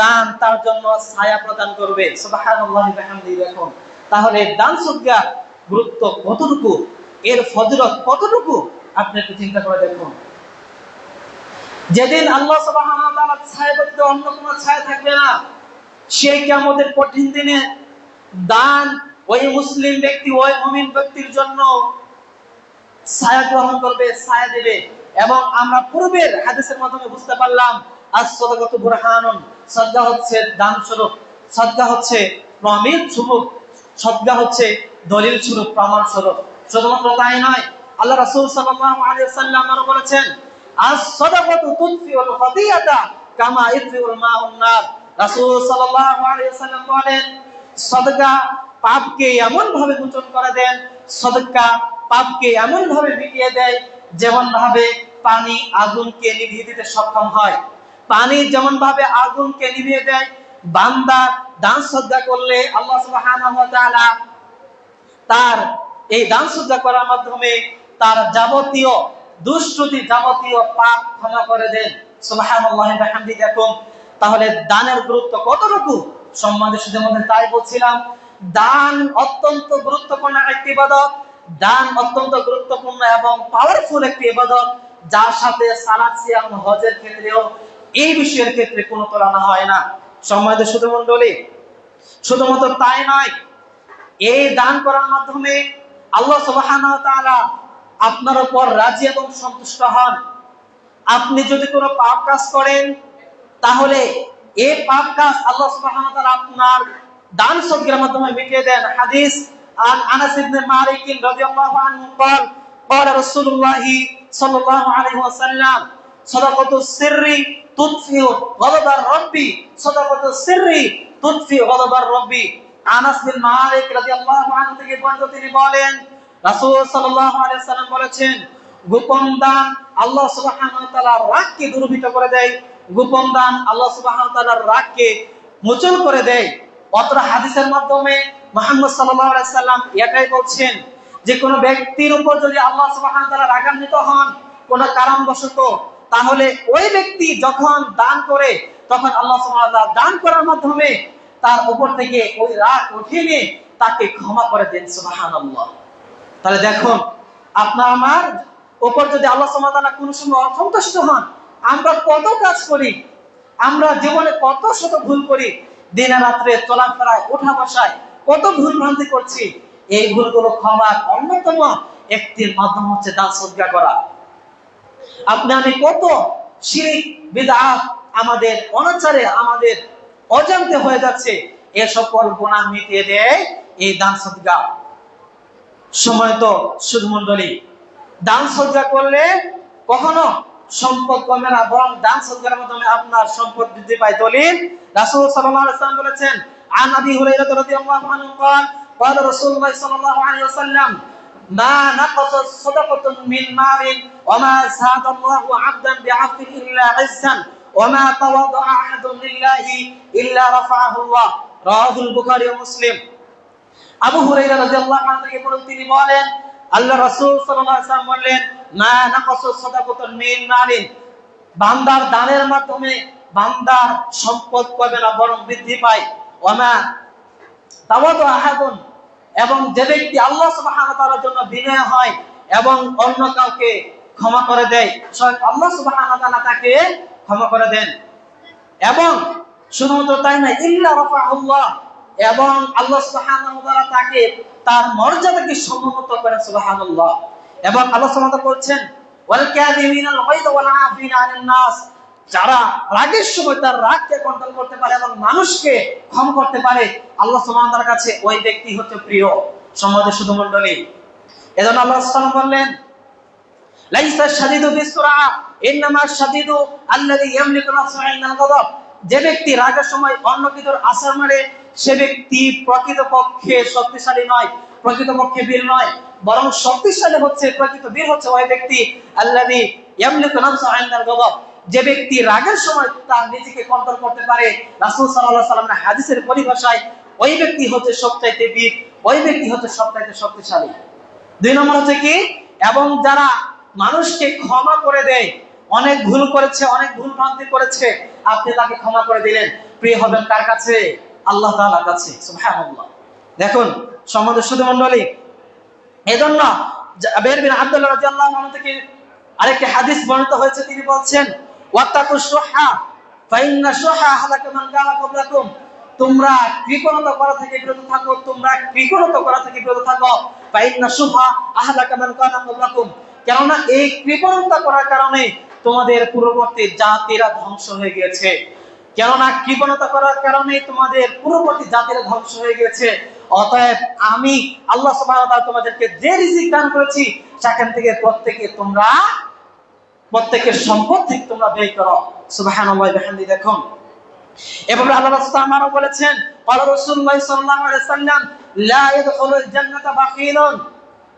দান তার জন্য ছায়া প্রদান করবে। সুবহানাল্লাহি ওয়া বিহামদিহি। দেখুন, তাহলে দান সদকার গুরুত্ব কতটুকু, এর ফজিলত কতটুকু, আপনি একটু চিন্তা করে দেখুন। যেদিন আল্লাহ সুবহানাহু ওয়া তাআলার ছায়া ব্যতীত অন্য কোনো ছায়া থাকবে না, সেই কিয়ামতের কঠিন দিনে দান ওই মুসলিম ব্যক্তি, ওই মুমিন ব্যক্তির জন্য ছায়া গ্রহণ করবে, ছায়া দেবে। এবং আমরা পূর্বের হাদিসের মাধ্যমে বুঝতে পারলাম আস-সাদাকাতু বুরহানুন, সাদকা হচ্ছে দান স্বরূপ, সাদকা হচ্ছে প্রমাণ স্বরূপ, সাদকা হচ্ছে দলিল স্বরূপ, প্রমাণ স্বরূপ। শুধুমাত্র তাই নয়, আল্লাহ রাসূল সাল্লাল্লাহু আলাইহি ওয়াসাল্লাম আরো বলেছেন আস-সাদাকাতু তুতফিউল খাতিয়াতা কামা ইতফিউল মাউন নার। রাসূল সাল্লাল্লাহু আলাইহি ওয়াসাল্লাম বলেন সদকা পাপকে এমন ভাবে মোচন করে দেন, সদকা পাপকে এমন ভাবে মিটিয়ে দেয় যেমন ভাবে পানি আগুনকে নিভিয়ে দিতে সক্ষম হয়। পানি যেমন ভাবে আগুনকে নিভিয়ে দেয়, বান্দা দান সদকা করলে আল্লাহ সুবহানাহু ওয়া তাআলা তার এই দান সদকা করার মাধ্যমে তার যাবতীয় দুষ্কৃতি, যাবতীয় পাপ ক্ষমা করে দেন। সুবহানাল্লাহি ওয়া বিহামদিহি। দেখুন তাহলে দানের গুরুত্ব কতটুকু। সম্মানিত সুধীর মধ্যে তাই বলছিলাম, দান অত্যন্ত গুরুত্বপূর্ণ একটি ইবাদত। দান অত্যন্ত গুরুত্বপূর্ণ এবং পাওয়ারফুল একটি ইবাদত, যার সাথে সালাত, সিয়াম, হজের ক্ষেত্রেও এই বিষয়ের ক্ষেত্রে কোনো তুলনা হয় না। সম্মানিত সুধী মণ্ডলী, শুধুমাত্র তাই নয়, এই দান করার মাধ্যমে আল্লাহ সুবহানাহু ওয়া তাআলা আপনার উপর রাজি এবং সন্তুষ্ট হন। আপনি যদি কোনো পাপ কাজ করেন, তাহলে এই পাপ কাজ আল্লাহ সুবহানাহু ওয়া তাআলা আপনার দান সদকার মাধ্যমে মিটিয়ে দেন। হাদিস আন আনাস ইবনে মালিক রাদিয়াল্লাহু আনহু قال قال رسول الله صلى الله عليه وسلم صدقة السر تطفئ غضب الرب صدقة السر تطفئ غضب الرب। আনাস বিন মালিক রাদিয়াল্লাহু আনহু থেকে বর্ণিত, তিনি বলেন রাসূল সাল্লাল্লাহু আলাইহি ওয়াসাল্লাম বলেছেন, গোপন দান আল্লাহ সুবহানাহু ওয়া তাআলার রাগকে দূরীভূত করে দেয়। গোপন দান আল্লাহ সুবহানাহু ওয়া তাআলার রাগকে মোচন করে দেয়। অত্র হাদিসের মাধ্যমে মুহাম্মদ সাল্লাল্লাহু আলাইহি ওয়াসাল্লাম এটাই বলছেন যে কোন ব্যক্তির উপর যদি আল্লাহ সুবহানাহু ওয়া তাআলা রাগান্বিত হন কোন কারণবশত, তাহলে ওই ব্যক্তি যখন দান করে তখন আল্লাহ সুবহানাহু ওয়া তাআলা দান করার মাধ্যমে তার উপর থেকে ওই রাগ উঠিয়ে নিয়ে তাকে ক্ষমা করে দেন। সুবহানাল্লাহ। তাহলে দেখুন, আপনার আমার উপর যদি আল্লাহ সুবহানাহু ওয়া তাআলা কোন সময় অসন্তুষ্ট হন, আমরা কত কাজ করি, আমরা জীবনে কত শত ভুল করি, দিনে রাত্রে চলাফেরায়, ওঠা বসায় কত ভুল ভ্রান্তি করছি। এই ভুলগুলো ক্ষমার অন্যতম একটি মাধ্যম হচ্ছে দান সদকা করা। আপনি আমি কত শিরক বিদআত আমাদের অনাচারে, আমাদের অজান্তে হয়ে যাচ্ছে, এ সকল গুনাহ মিটিয়ে দেয় এই দান সদকা। সময় তো সুধী মণ্ডলী, দান সদকা করলে কখনো সম্পদ কমে না, বরং দান সদকার মাধ্যমে আপনার সম্পদ বৃদ্ধি পায়। দলিল রাসূল সাল্লাল্লাহু আলাইহি ওয়াসাল্লাম বলেছেন, আন আবি হুরায়রা রাদিয়াল্লাহু আনহু قال قال رسول الله صلى الله عليه وسلم ما نقصت صدقة من مال وما زاد الله عبدا بعفو إلا عزا وما تواضع أحد لله إلا رفعه الله। রাওয়াহুল বুখারী ও মুসলিম। আবু হুরায়রা রাদিয়াল্লাহু আনহু থেকে বলেন, তিনি বলেন আল্লাহ রাসূল সাল্লাল্লাহু আলাইহি ওয়াসাল্লাম বললেন, মা নাকাসাত সাদাকাতুন মিন মালিন, বান্দার দানের মাধ্যমে বান্দার সম্পদ কমে না, বরং বৃদ্ধি পায়। ওয়ামা তাওয়াদা আহাদুন, এবং যে ব্যক্তি আল্লাহ সুবহানাহু ওয়া তাআলার জন্য বিনয় হয় এবং অন্য কাউকে ক্ষমা করে দেয়, স্বয়ং আল্লাহ সুবহানাহু ওয়া তাআলা তাকে ক্ষমা করে দেন। এবং শুধুমাত্র তাই নয়, ইল্লা রাফাহুল্লাহ, এবং আল্লাহ সুবহানাহু ওয়া তাআলা তাকে তার মর্যাদাকে সমুন্নত করেন। সুবহানাল্লাহ। এবং আল্লাহ সুবহানাহু ওয়া তাআলা বলছেন, ওয়াল কাযিমিনাল গায়যা ওয়াল আফিনা আনিন নাস, যারা রাগের সময় তার রাগকে কন্ট্রোল করতে পারে এবং মানুষকে ক্ষমা করতে পারে, আল্লাহ সুবহানাহু ওয়া তাআলার কাছে ওই ব্যক্তি হচ্ছে প্রিয়। সম্মানিত সুধী মণ্ডলী, এজন্য আল্লাহ সুবহানাহু ওয়া তাআলা বললেন, লাইসা শাদীদু বিসরা ইন্নামা শাদীদু আল্লাযী ইয়ামলিকু নাফসাহু ইনদাল গাদাব। যে ব্যক্তি রাগের সময় অন্য কিছুর আছর মারে, সে ব্যক্তি প্রকৃতপক্ষে শক্তিশালী নয়, প্রকৃতপক্ষে বীর নয়, বরং শক্তিশালী হচ্ছে, প্রকৃত বীর হচ্ছে ওই ব্যক্তি আল্লাযী ইয়ামলিকু নাফসাহু ইনদাল গাদাব, যে ব্যক্তি রাগের সময় তার নিজেকে কন্ট্রোল করতে পারে। রাসূল সাল্লাল্লাহু আলাইহি ওয়াসাল্লামের হাদিসের পরিভাষায় ওই ব্যক্তি হচ্ছে সবচাইতে বীর, ওই ব্যক্তি হচ্ছে সবচাইতে শক্তিশালী। দুই নম্বর হচ্ছে কি, এবং যারা মানুষকে ক্ষমা করে দেয়, অনেক ভুল করেছে, অনেক ভুল ভ্রান্তি করেছে, আপনি তাকে ক্ষমা করে দিলেন, প্রিয় হবেন কার কাছে? আল্লাহ তাআলার কাছে। সুবহানাল্লাহ। দেখুন সম্মানিত সুধী মণ্ডলী, এজন্য জাবের বিন আব্দুল্লাহ রাদিয়াল্লাহু আনহু থেকে আরেকটি হাদিস বর্ণিত হয়েছে, তিনি বলছেন, ওয়াত্তাকুশ শুহা ফাইন্না শুহা হালাকা মান কানা ক্বাবলাকুম, তোমরা কৃপণতা করা থেকে বিরত থাকো, তোমরা কৃপণতা করা থেকে বিরত থাকো। ফাইন্না শুহা আহলাকা মান কানা ক্বাবলাকুম, কেননা এই কৃপণতা করার কারণে তোমাদের পূর্ববর্তী জাতিরা ধ্বংস হয়ে গিয়েছে। কেননা কৃপণতা করার কারণে তোমাদের পূর্ববর্তী জাতিরা ধ্বংস হয়ে গেছে। অতএব আমি আল্লাহ সুবহানাহু ওয়া তাআলা তোমাদেরকে যে রিজিক দান করেছি, সেখান থেকে প্রত্যেকের সম্পদ থেকে তোমরা ব্যয় করো। সুবহানাল্লাহ ওয়া বিহামদিহি। দেখুন এভাবে আল্লাহ রাসূল আমারও বলেছেন, ক্বালা রাসূলুল্লাহ সাল্লাল্লাহু আলাইহি ওয়াসাল্লাম, লা ইয়াদখুলুল জান্নাতা বাখিলুন,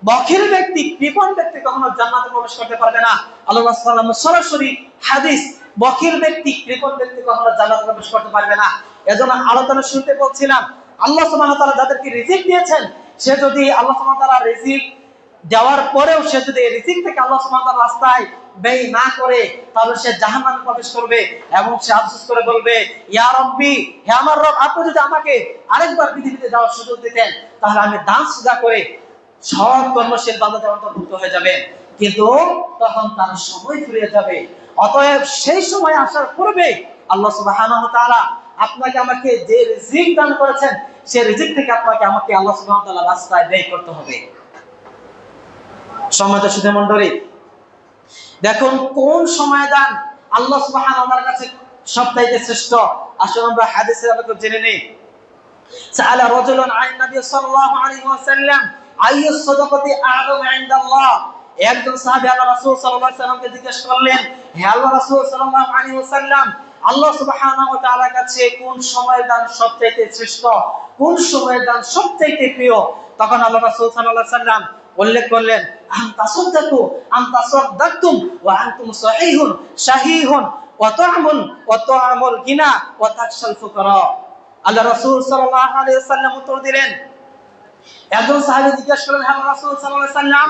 বখিল ব্যক্তি, কৃপণ ব্যক্তি কখনো জান্নাতে প্রবেশ করতে পারবে না। আল্লাহ রাসূল সাল্লাল্লাহু আলাইহি ওয়াসাল্লাম সরাসরি হাদিস, বখিল ব্যক্তি, কৃপণ ব্যক্তি কখনো জান্নাতে প্রবেশ করতে পারবে না। এজন্য আলোচনা শুনতে বলছিলাম, আল্লাহ সুবহানাহু ওয়া তাআলা যাদেরকে রিজিক দিয়েছেন, সে যদি আল্লাহ সুবহানাহু ওয়া তাআলা রিজিক দেওয়ার পরেও সে যদি রিজিক থেকে আল্লাহ সুবহানাহু ওয়া তাআলার রাস্তায় ব্যয় না করে, তাহলে সে জাহান্নামে প্রবেশ করবে এবং সে আফসোস করে বলবে, ইয়া রাব্বি, হে আমার রব, আপনি যদি আমাকে আরেকবার পৃথিবীতে যাওয়ার সুযোগ দিতেন, তাহলে আমি দান সুজা করে সৎ কর্মশীল বান্দাদের অন্তর্ভুক্ত হয়ে যাবে। কিন্তু তখন তার সময় ফুরিয়ে যাবে। অতএব সেই সময় আসার পূর্বে আল্লাহ সুবহানাহু ওয়া তাআলা আপনাকে আমাকে যে রিজিক দান করেছেন, সেই রিজিক থেকে আমাকে আল্লাহ সুবহানাহু ওয়া তাআলার রাস্তায় ব্যয় করতে হবে। সম্মানিত সুধী মণ্ডলী, দেখুন কোন সময় দান আল্লাহ সুবহানাহু ওয়া তাআলার কাছে সবচাইতে শ্রেষ্ঠ। আসলে আমরা হাদিসের আলোকে জেনে নেই। সাআলা রাজুলুন আন নবী সাল্লাল্লাহু আলাইহি ওয়াসাল্লাম আইয়ুস সাদাকাতি আ'যামু ইনদাল্লাহ। একজন সাহাবী আল্লাহ রাসূল সাল্লাল্লাহু আলাইহি ওয়াসাল্লামকে জিজ্ঞেস করলেন, হে আল্লাহ রাসূল সাল্লাল্লাহু আলাইহি ওয়াসাল্লাম, আল্লাহ সুবহানাহু ওয়া তাআলার কাছে কোন সময়ের দান সবচাইতে শ্রেষ্ঠ, কোন সময়ের দান সবচাইতে প্রিয়? তখন আল্লাহ রাসূল সাল্লাল্লাহু আলাইহি ওয়াসাল্লাম উল্লেখ করলেন, আন তাসাদদাকতুম ওয়া আনতুম শাহীহুন ওয়া তু'মুল গিনা ওয়া তাকশাল ফুকারা। আল্লাহ রাসূল সাল্লাল্লাহু আলাইহি ওয়াসাল্লাম উত্তর দিলেন, একজন সাহাবী জিজ্ঞেস করলেন, হে রাসূল সাল্লাল্লাহু আলাইহি ওয়াসাল্লাম,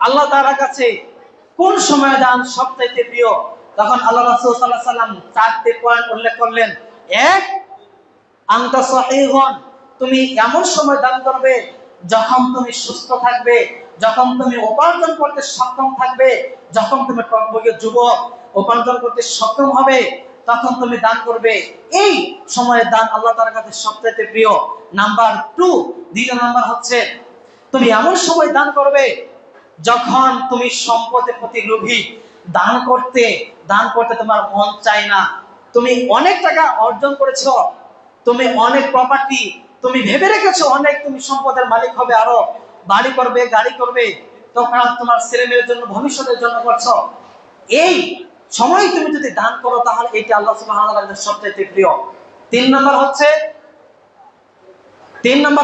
আল্লাহ তাআলার কাছে কোন সময় দান সবচাইতে প্রিয়? তখন আল্লাহ রাসূল সাল্লাল্লাহু আলাইহি ওয়াসাল্লাম চারটি পয়েন্ট উল্লেখ করলেন। এক, আনতা সাহীহুন, তুমি এমন সময় দান করবে যখন তুমি সুস্থ থাকবে, যখন তুমি উপার্জন করতে সক্ষম থাকবে, যখন তুমি টকবগে যুবক, উপার্জন করতে সক্ষম হবে, তখন তুমি দান করবে। এই সময়ে দান আল্লাহ তাআলার কাছে সবচেয়ে প্রিয়। নাম্বার 2, দ্বিতীয় নাম্বার হচ্ছে, তুমি এমন সময় দান করবে যখন তুমি সম্পদের প্রতি লোভী, দান করতে তোমার মন চায় না। তুমি অনেক টাকা অর্জন করেছো, তুমি অনেক প্রপার্টি, তুমি ভেবে রেখেছো অনেক তুমি সম্পদের মালিক হবে, আরো বাড়ি করবে, গাড়ি করবে, তখন তোমার ছেলে মেয়ের জন্য, ভবিষ্যতের জন্য করছো। এই সময় তুমি যদি দান করো, তাহলে এটা আল্লাহ সুবহানাহু ওয়া তাআলার সবচেয়ে প্রিয়। 3 নাম্বার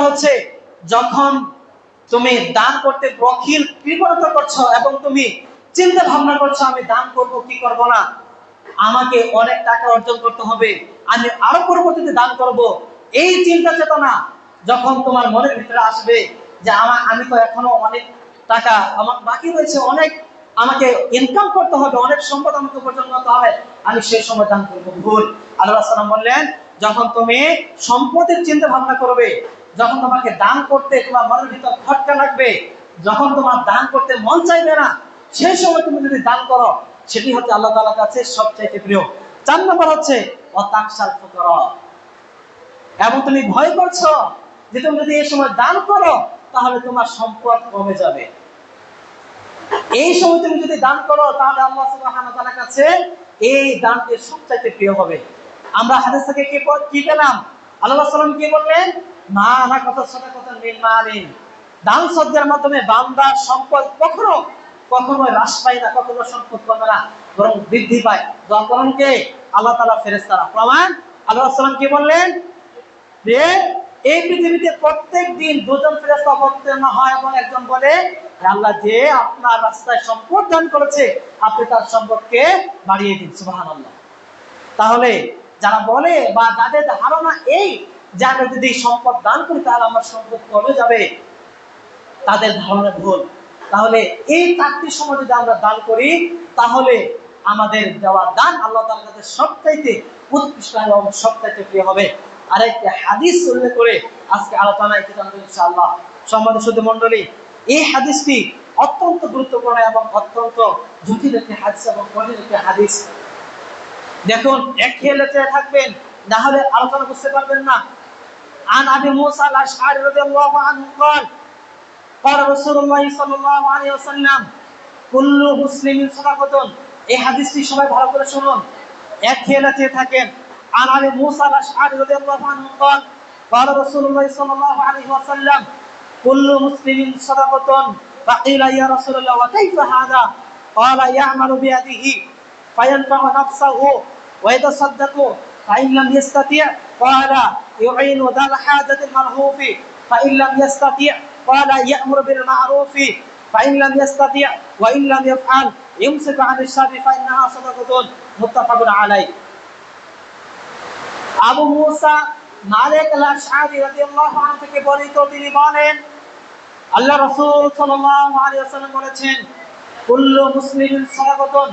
হচ্ছে যখন তুমি দান করতে বখিল, কৃপণতা করছো এবং তুমি চিন্তা ভাবনা করছো, আমি দান করব কি করব না, আমাকে অনেক টাকা অর্জন করতে হবে, আমি আরো পরবর্তীতে দান করব। এই চিন্তা চেতনা যখন তোমার মনের ভিতরে আসবে যে আমি তো এখনো অনেক টাকা আমার বাকি রয়েছে, অনেক আমাকে ইনকাম করতে হবে, অনেক সম্পদ আমাকে উপার্জন করতে হবে, আমি সেই সময় দান করব, ভুল। আল্লাহ রাসূল বললেন, যখন তুমি সম্পদের চিন্তা ভাবনা করবে, যখন তোমাকে দান করতে তোমার মনের ভিতর খটকা লাগবে, যখন তোমার দান করতে মন চাইবে না, সেই সময় তুমি যদি দান করো, সেটি হচ্ছে আল্লাহ তাআলার কাছে সবচেয়ে প্রিয়। 4 নম্বর হচ্ছে ওয়াতাকশাল ফুকারা, এবং তুমি ভয় করছো যে তুমি যদি এই সময় দান করো, তাহলে তোমার সম্পদ কমে যাবে। এই সময় তুমি যদি দান করো, তাহলে আল্লাহ সুবহানাহু ওয়া তাআলার কাছে এই দানটি সবচেয়ে প্রিয় হবে। আমরা হাদিস থেকে কি পেলাম? আল্লাহ রাসূল সাল্লাল্লাহু আলাইহি ওয়াসাল্লাম কি বললেন? মা নাকাতা সাদাকাতুন মিন মালিন, দান সদকার মাধ্যমে বান্দার সম্পদ কখনো হ্রাস পায় না, কখনো সম্পদ কমে না, বরং বৃদ্ধি পায়। দোয়া করেন কে? আল্লাহ তাআলা, ফেরেশতারা। প্রমাণ, আল্লাহ রাসূল সাল্লাল্লাহু আলাইহি ওয়াসাল্লাম কি বললেন? যে এই পৃথিবীতে প্রত্যেক দিন দুজন ফেরেশতা অবতীর্ণ হয় এবং একজন বলে, আল্লাহ যে আপনার রাস্তায় সম্পদ দান করেছে, আপনি তার সম্পদকে বাড়িয়ে দিন। সুবহানাল্লাহ। তাহলে যারা বলে বা যাদের ধারণা এই যে আমরা যদি সম্পদ দান করি তাহলে আমার সম্পদ কমে যাবে, তাদের ধারণা ভুল। তাহলে এই 4টি সময় যদি আমরা দান করি, তাহলে আমাদের দেওয়া দান আল্লাহ তাআলার কাছে সবচাইতে উৎকৃষ্ট এবং সবচাইতে প্রিয় হবে। আরেকটি হাদিস উল্লেখ করে আজকে আলোচনায় জানবো ইনশাআল্লাহ। সম্মানিত সুধী মণ্ডলী, এই হাদিসটি অত্যন্ত গুরুত্বপূর্ণ এবং অত্যন্ত জটিল একটি হাদিস এবং কঠিন একটি হাদিস। দেখুন, এক খেয়ালে চেয়ে থাকবেন, না হলে আলোচনা বুঝতে পারবেন না। আন আবি মুসা আল-আশআরী রাদিয়াল্লাহু আনহু قال قال رسول الله صلى الله عليه وسلم كل مسلم صدقة। এই হাদিসটি সবাই ভালো করে শুনুন, এক খেয়ালে চেয়ে থাকেন। عن ابي موسى الاشعري رضي الله عنه قال قال رسول الله صلى الله عليه وسلم كل مسلم صدقة فقيل يا رسول الله وكيف هذا؟ قال يعمل بيده فينفع نفسه ويتصدق فإن لم يستطع قال يعين ذا الحاجة الملهوف فإن لم يستطع قال يأمر بالمعروف فإن لم يستطع وإن لم يفعل يمسك عن الشر فإنها صدقة متفق عليه আবু মুসা মালিক আল-আশআরী রাদিয়াল্লাহু আনহু থেকে বর্ণিত, তিনি বলেন আল্লাহ রাসূল সাল্লাল্লাহু আলাইহি ওয়াসাল্লাম বলেছেন কুল্লু মুসলিমিন সাদাকাতুন,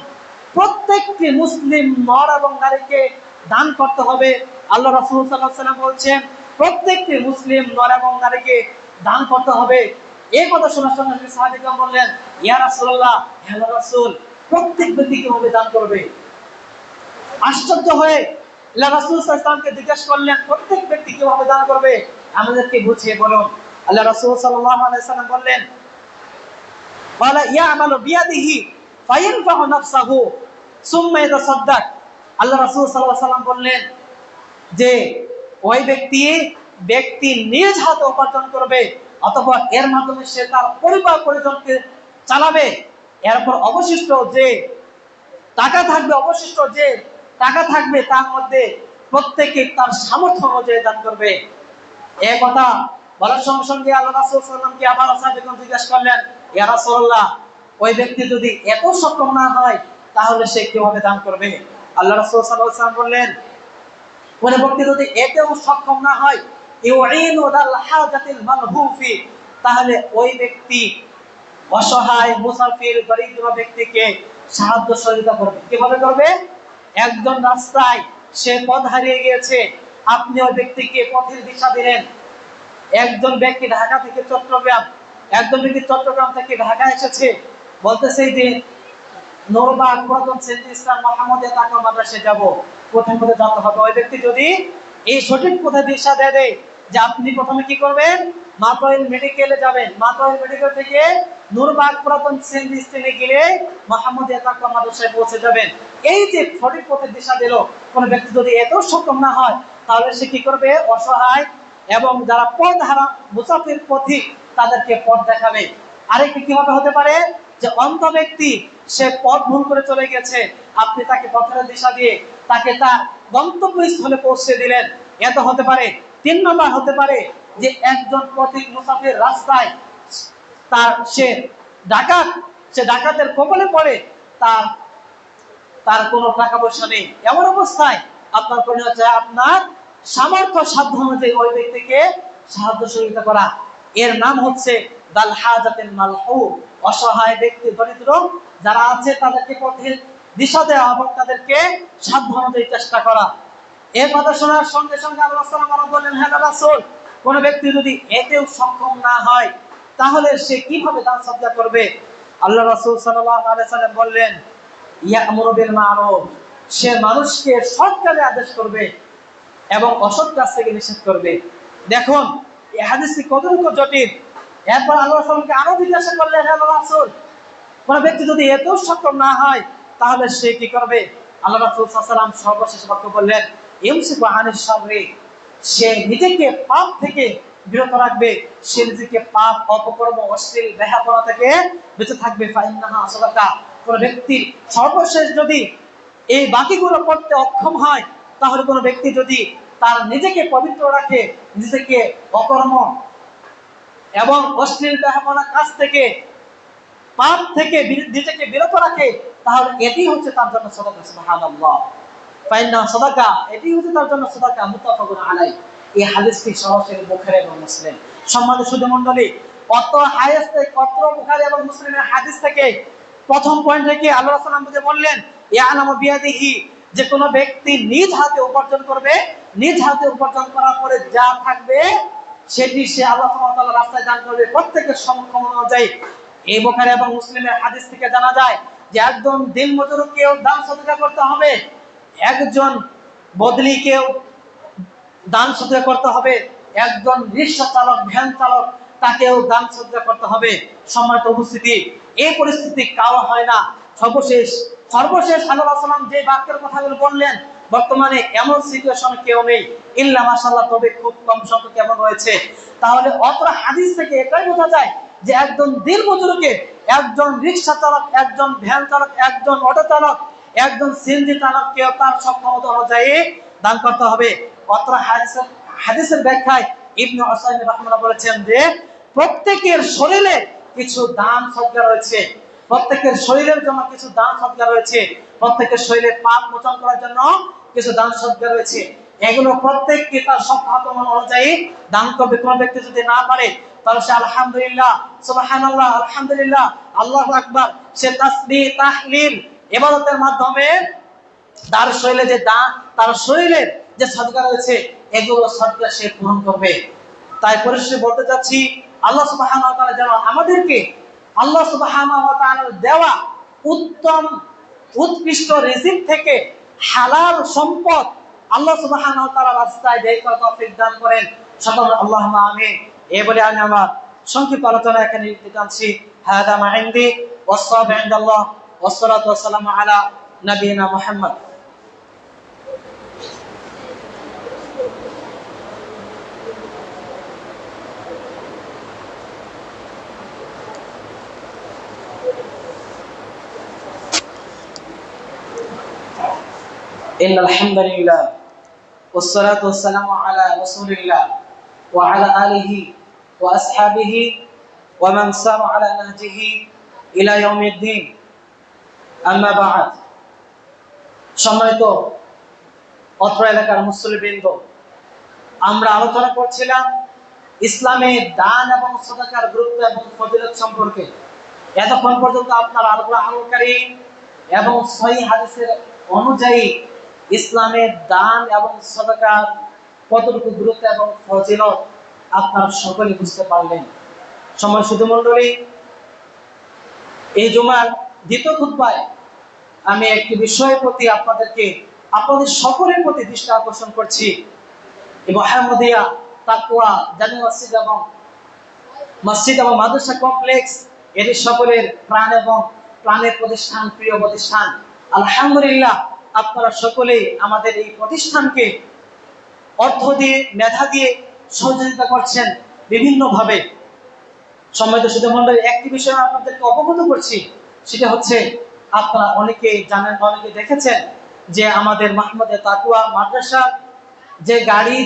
প্রত্যেকটি মুসলিম নর এবং নারীকে দান করতে হবে। আল্লাহ রাসূল সাল্লাল্লাহু আলাইহি ওয়াসাল্লাম বলেছেন প্রত্যেকটি মুসলিম নর এবং নারীকে দান করতে হবে। এই কথা শোনার সঙ্গে সাহাবীগণ বললেন ইয়া রাসূলুল্লাহ, হে আল্লাহর রাসূল, প্রত্যেক ব্যক্তি কিভাবে দান করবে? আশ্চর্য হয়ে আল্লাহ রাসূল সাল্লাল্লাহু আলাইহি ওয়াসাল্লামকে জিজ্ঞেস করলেন প্রত্যেক ব্যক্তি কিভাবে দান করবে, আমাদেরকে বুঝিয়ে বলুন। আল্লাহ রাসূল সাল্লাল্লাহু আলাইহি ওয়াসাল্লাম বললেন ওয়ালা ইয়ামালু বিয়াদিহি ফায়ানফাহু নাফসাহু সুম্মা ইয়াতাসাদদাক। আল্লাহ রাসূল সাল্লাল্লাহু আলাইহি ওয়াসাল্লাম বললেন যে ওই ব্যক্তি নিজ হাতে উপার্জন করবে অথবা এর মাধ্যমে সে তার পরিবার পরিজনকে চালাবে, এরপর অবশিষ্ট যে টাকা থাকবে তার মধ্যে প্রত্যেকে তার সামর্থ্য অনুযায়ী দান করবে। এই কথা বলার সঙ্গে সঙ্গে আল্লাহ রাসূল সাল্লাল্লাহু আলাইহি ওয়াসাল্লামকে আবার সাহাবীগণ জিজ্ঞাসা করলেন ইয়া রাসূলুল্লাহ, ওই ব্যক্তি যদি এত সক্ষম না হয় তাহলে সে কিভাবে দান করবে? আল্লাহ রাসূল সাল্লাল্লাহু আলাইহি ওয়াসাল্লাম বললেন কোন ব্যক্তি যদি এতেও সক্ষম না হয় ইউঈনু দাল হাজাতিল মালহুফি, তাহলে ওই ব্যক্তি অসহায় মুসাফির দরিদ্র ব্যক্তিকে সাহায্য সহযোগিতা করবে। কিভাবে করবে? একজন রাস্তায় সে পথ হারিয়ে গিয়েছে, আপনি ওই ব্যক্তিকে পথের দিশা দিলেন। একজন ব্যক্তি ঢাকা থেকে চট্টগ্রাম থেকে ঢাকা এসেছে, বলতেছে যে নূরবাগ পুরাতন সেন্ট ইসলাম মোহাম্মদিয়া তাকওয়া মাদ্রাসায় যাব, কোথায় যেতে হবে? ওই ব্যক্তি যদি এই সঠিক পথে দিশা দেয় যে আপনি প্রথমে কি করবেন, মাতোয়াইল মেডিকেলে যাবেন, মাতোয়াইল মেডিকেল থেকে নূরবাগ পুরাতন সেন্ট ইসলামে গেলে মোহাম্মদিয়া তাকওয়া মাদ্রাসায় পৌঁছে যাবেন। এই যে সঠিক পথে দিশা দিল, কোন ব্যক্তি যদি এত সক্ষম না হয় তাহলে সে কি করবে? অসহায় এবং যারা পথ হারা মুসাফির পথিক তাদেরকে পথ দেখাবে। আরেকটি কিভাবে হতে পারে যে অন্ধ ব্যক্তি সে পথ ভুল করে চলে গেছে, আপনি তাকে পথের দিশা দিয়ে তাকে তার গন্তব্যস্থলে পৌঁছে দিলেন, এত হতে পারে। 3 নম্বর হতে পারে যে একজন পথিক মুসাফির রাস্তায় সে ডাকাতের কবলে পড়ে, তার কোনো টাকা পয়সা নেই, এমন অবস্থায় আপনার করণীয় হচ্ছে আপনার সামর্থ্য সাধ্য অনুযায়ী ওই ব্যক্তিকে সাহায্য সহযোগিতা করা। এর নাম হচ্ছে দাল হাজাতিল মালহুফ, অসহায় ব্যক্তি দরিদ্র যারা আছে তাদেরকে পথের দিশা দেওয়া এবং তাদেরকে সাধ্য অনুযায়ী চেষ্টা করা। এই কথা শোনার সঙ্গে সঙ্গে আল্লাহ সাল্লাল্লাহু আলাইহি ওয়াসাল্লাম বললেন হে রাসূল, কোন ব্যক্তি যদি এতেও সক্ষম না হয় তাহলে সে কিভাবে দান সদকা করবে? আল্লাহ রাসূল সাল্লাল্লাহু আলাইহি ওয়াসাল্লাম বললেন ইয়ামুরু বিল মারুফ, সে মানুষকে সৎ কাজে আদেশ করবে এবং অসৎ কাজ থেকে নিষেধ করবে। দেখুন এই হাদিসটি কতটুকু জটিল। এরপর আল্লাহ রাসূলকে আরো জিজ্ঞাসা করলেন হে রাসূল, কোন ব্যক্তি যদি এত সক্ষম না হয় তাহলে সে কি করবে? আল্লাহ রাসূল সাল্লাল্লাহু আলাইহি ওয়াসাল্লাম সর্বশেষ বাক্য বললেন ইমসিকু আনিশ শাররি, সে নিজেকে পাপ থেকে বিরত রাখবে, সে নিজেকে পাপ অপকর্ম অশ্লীল বেহাপনা থেকে বেঁচে থাকবে। ফাইন্নাহা সাদাকা, কোন ব্যক্তি সর্বশেষ যদি এই বাকিগুলো করতে অক্ষম হয় তাহলে কোন ব্যক্তি যদি তার নিজেকে পবিত্র রাখে, নিজেকে অকর্ম এবং অশ্লীল বেহাপনা কাজ থেকে পাপ থেকে নিজেকে বিরত রাখে, তাহলে এটি হচ্ছে তার জন্য সাদাকা। সুবহানাল্লাহ, ফাইন্নাহা সাদাকা, এটি হচ্ছে তার জন্য সাদাকা। মুত্তাফাকুন আলাইহি। এই হাদিসটি সরাসরি বুখারী এবং মুসলিম। সম্মানিত সুধী মণ্ডলী, বুখারী এবং মুসলিমের হাদিস থেকে প্রথম পয়েন্ট থেকে আল্লাহ রাসূল বললেন ইয়ানামু বিয়াদিহি, যে কোন ব্যক্তি নিজ হাতে উপার্জন করবে, নিজ হাতে উপার্জন করার পরে যা থাকবে সেটি সে আল্লাহ সুবহানাহু ওয়া তাআলার রাস্তায় দান করবে প্রত্যেকের সক্ষম অনুযায়ী। এই বুখারী এবং মুসলিমের হাদিস থেকে জানা যায় যে একজন দিনমজুরকেও দান সদকা করতে হবে, একজন বদলিকেও দান সদকা করতে হবে, একজন রিকশা চালক ভ্যান চালক তাকেও দান সদকা করতে হবে। সম্মানিত উপস্থিতি, এই পরিস্থিতি কারো হয় না। সর্বশেষ আল্লাহ রাসূল যে বাক্যের কথাগুলো বললেন, বর্তমানে এমন সিচুয়েশনে কেউ নেই ইল্লা মাশাআল্লাহ, তবে খুব কম সংখ্যক এমন রয়েছে। তাহলে অত্র হাদিস থেকে এটাই বোঝা যায় যে একজন দিনমজুরকে, একজন রিকশা চালক, একজন ভ্যান চালক, একজন অটো চালক, একজন সিএনজি চালককে তার সক্ষমতা অনুযায়ী দান করতে হবে। অত্র হাদিসের ব্যাখ্যায় ইবনে উসাইমিন রাহিমাহুল্লাহ বলেছেন যে প্রত্যেকের শরীরে কিছু দান সদকা রয়েছে, প্রত্যেকের শরীরের জন্য কিছু দান সদকা রয়েছে, প্রত্যেকের শরীরে পাপ মোচন করার জন্য কিছু দান সদকা রয়েছে। এগুলো প্রত্যেককে তার সক্ষমতা অনুযায়ী দান করবে। কোন ব্যক্তি যদি না পারে তাহলে সে আলহামদুলিল্লাহ, সুবহানাল্লাহ, আলহামদুলিল্লাহ, আল্লাহু আকবার, সে তাসবিহ তাহলিল ইবাদতের মাধ্যমে তার শরীরে যে দান, তার শরীরের যে সদকা রয়েছে এগুলো সদকা সে পূরণ করবে। তাই পরিশেষে বলতে যাচ্ছি আল্লাহ সুবহানাহু ওয়া তাআলা যেন আমাদেরকে আল্লাহ সুবহানাহু ওয়া তাআলার দেওয়া উত্তম উৎকৃষ্ট রিজিক থেকে হালাল সম্পদ আল্লাহ সুবহানাহু ওয়া তাআলার রাস্তায় ব্যয় করার তৌফিক দান করেন। সকলে আল্লাহুম্মা আমিন। এই বলে আমি আমার সংক্ষিপ্ত আলোচনা এখানে নিতে চাচ্ছি। হাদা মা ইনদি ওয়াসসালামু ইনদাল্লাহ ওয়াসসালাতু ওয়াসসালামু আলা নবিয়িনা মুহাম্মদ। إن الحمد لله والصلاة والسلام على رسول الله وعلى آله وأصحابه ومن سار على نهجه إلى يوم الدين أما بعد। সম্মানিত অত্র এলাকার মুসলিমবৃন্দ, আমরা আলোচনা করছিলাম ইসলামে দান এবং সাদাকার গুরুত্ব এবং ফজিলত সম্পর্কে। এতক্ষণ পর্যন্ত আপনারা আল কুরআনুল কারীম এবং সহিহ হাদিসের অনুযায়ী ইসলামের দান এবং সাদাকার কতটুকু গুরুত্ব এবং ফজিলত আপনারা সকলে বুঝতে পারলেন। সময় শুধু মণ্ডলী, এই জুমার দ্বিতীয় খুতবায় আমি একটি বিষয়ের প্রতি আপনাদের সকলের প্রতি দৃষ্টি আকর্ষণ করছি। মুহাম্মাদিয়া তাকওয়া জামি মসজিদ এবং মাদ্রাসা কমপ্লেক্স এটি সকলের প্রাণ এবং প্রাণের প্রতিষ্ঠান, প্রিয় প্রতিষ্ঠান। আলহামদুলিল্লাহ, আপনারা সকলেই আমাদের এই প্রতিষ্ঠানকে অর্থ দিয়ে, মেধা দিয়ে সহযোগিতা করছেন বিভিন্ন ভাবে। সম্মানিত সুধী মণ্ডলী, একটি বিষয় আপনাদেরকে অবগত করছি, সেটা হচ্ছে আপনারা অনেকে জানেন, অনেকে দেখেছেন যে আমাদের মাহমুদে তাকওয়া মাদ্রাসা যে গাড়ি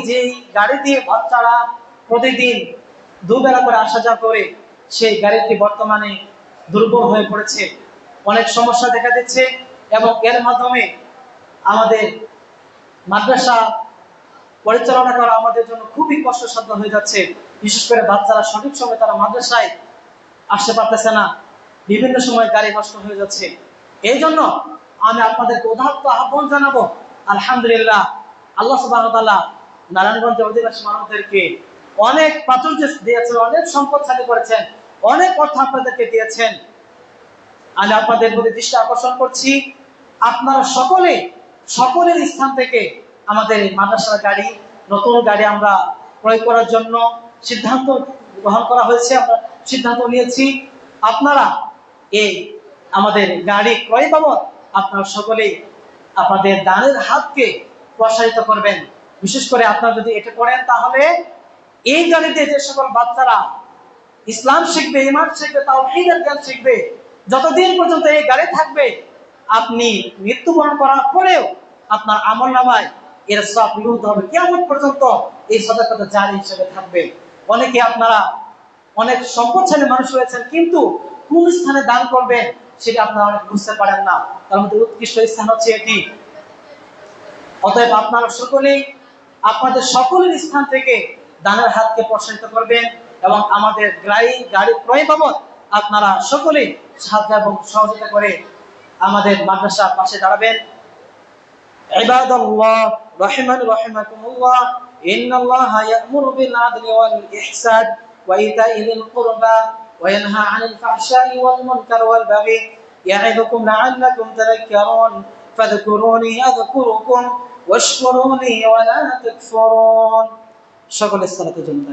দিয়ে বাচ্চারা প্রতিদিন দুবেলা করে আসা যাওয়া করে, সেই গাড়িটি বর্তমানে দুর্বল হয়ে পড়েছে, অনেক সমস্যা দেখা দিচ্ছে এবং এর মাধ্যমে আমাদের মাদ্রাসা পরিচালনা করা আমাদের জন্য খুবই কষ্টসাধ্য হয়ে যাচ্ছে। বিশেষ করে বাচ্চারা সঠিক সময় তারা মাদ্রাসায় আসতে পারতেছে না, বিভিন্ন সময় গাড়ি নষ্ট হয়ে যাচ্ছে। এই জন্য আমি আপনাদেরকে উদাত্ত আহ্বান জানাবো, আলহামদুলিল্লাহ, আল্লাহ সুবহানাহু ওয়া তাআলা নারায়ণগঞ্জের অধিবাসী মানুষদেরকে অনেক প্রাচুর্য দিয়েছেন, অনেক সম্পদশালী করেছেন, অনেক অর্থ আপনাদেরকে দিয়েছেন। আমি আপনাদের প্রতি দৃষ্টি আকর্ষণ করছি, আপনারা সকলের স্থান থেকে আমাদের মাদ্রাসার গাড়ি, নতুন গাড়ি আমরা ক্রয় করার জন্য সিদ্ধান্ত গ্রহণ করা হয়েছে, আমরা সিদ্ধান্ত নিয়েছি। আপনারা এই আমাদের গাড়ি ক্রয় বাবদ আপনারা সকলেই আপনাদের দানের হাতকে প্রসারিত করবেন। বিশেষ করে আপনারা যদি এটা করেন, তাহলে এই গাড়িতে যে সকল বাচ্চারা ইসলাম শিখবে, ঈমান শিখবে, তাওহীদের জ্ঞান শিখবে, যতদিন পর্যন্ত এই গাড়ি থাকবে, আপনি মৃত্যুবরণ করার পরেও আপনার আমলনামায় এর সওয়াব লিখিত হবে, কিয়ামত পর্যন্ত এই সাদাকাত জারি হিসেবে থাকবে। অনেকে আপনারা অনেক সম্পদশালী মানুষ রয়েছেন, কিন্তু কোন স্থানে দান করবেন সেটা আপনারা অনেক বুঝতে পারেন না। তার মধ্যে উৎকৃষ্ট স্থান হচ্ছে এটি। অতএব আপনারা সকলেই আপনাদের সকলের স্থান থেকে দানের হাতকে প্রসারিত করবেন এবং আমাদের গাড়ি ক্রয় বাবদ আপনারা সকলেই সাহায্য এবং সহযোগিতা করে আমাদের মাদ্রাসার পাশে দাঁড়াবেন। ইবাদাল্লাহ রাহিমাকুমুল্লাহ, ইন্নাল্লাহা ইয়া'মুরু বিল আদলি ওয়াল ইহসান ওয়া ইতা'i যিল কুরবা ওয়া ইয়ানহা 'আনিল ফাহশা'i ওয়াল মুনকার ওয়াল বাগি ইয়া'iদুকুম লা'আল্লাকুম তাযাক্কারুন ফাযকুরুনি আযকুরুকুম ওয়াশকুরুনি ওয়া লা তাকফুরুন। সকলের সালাতের জন্য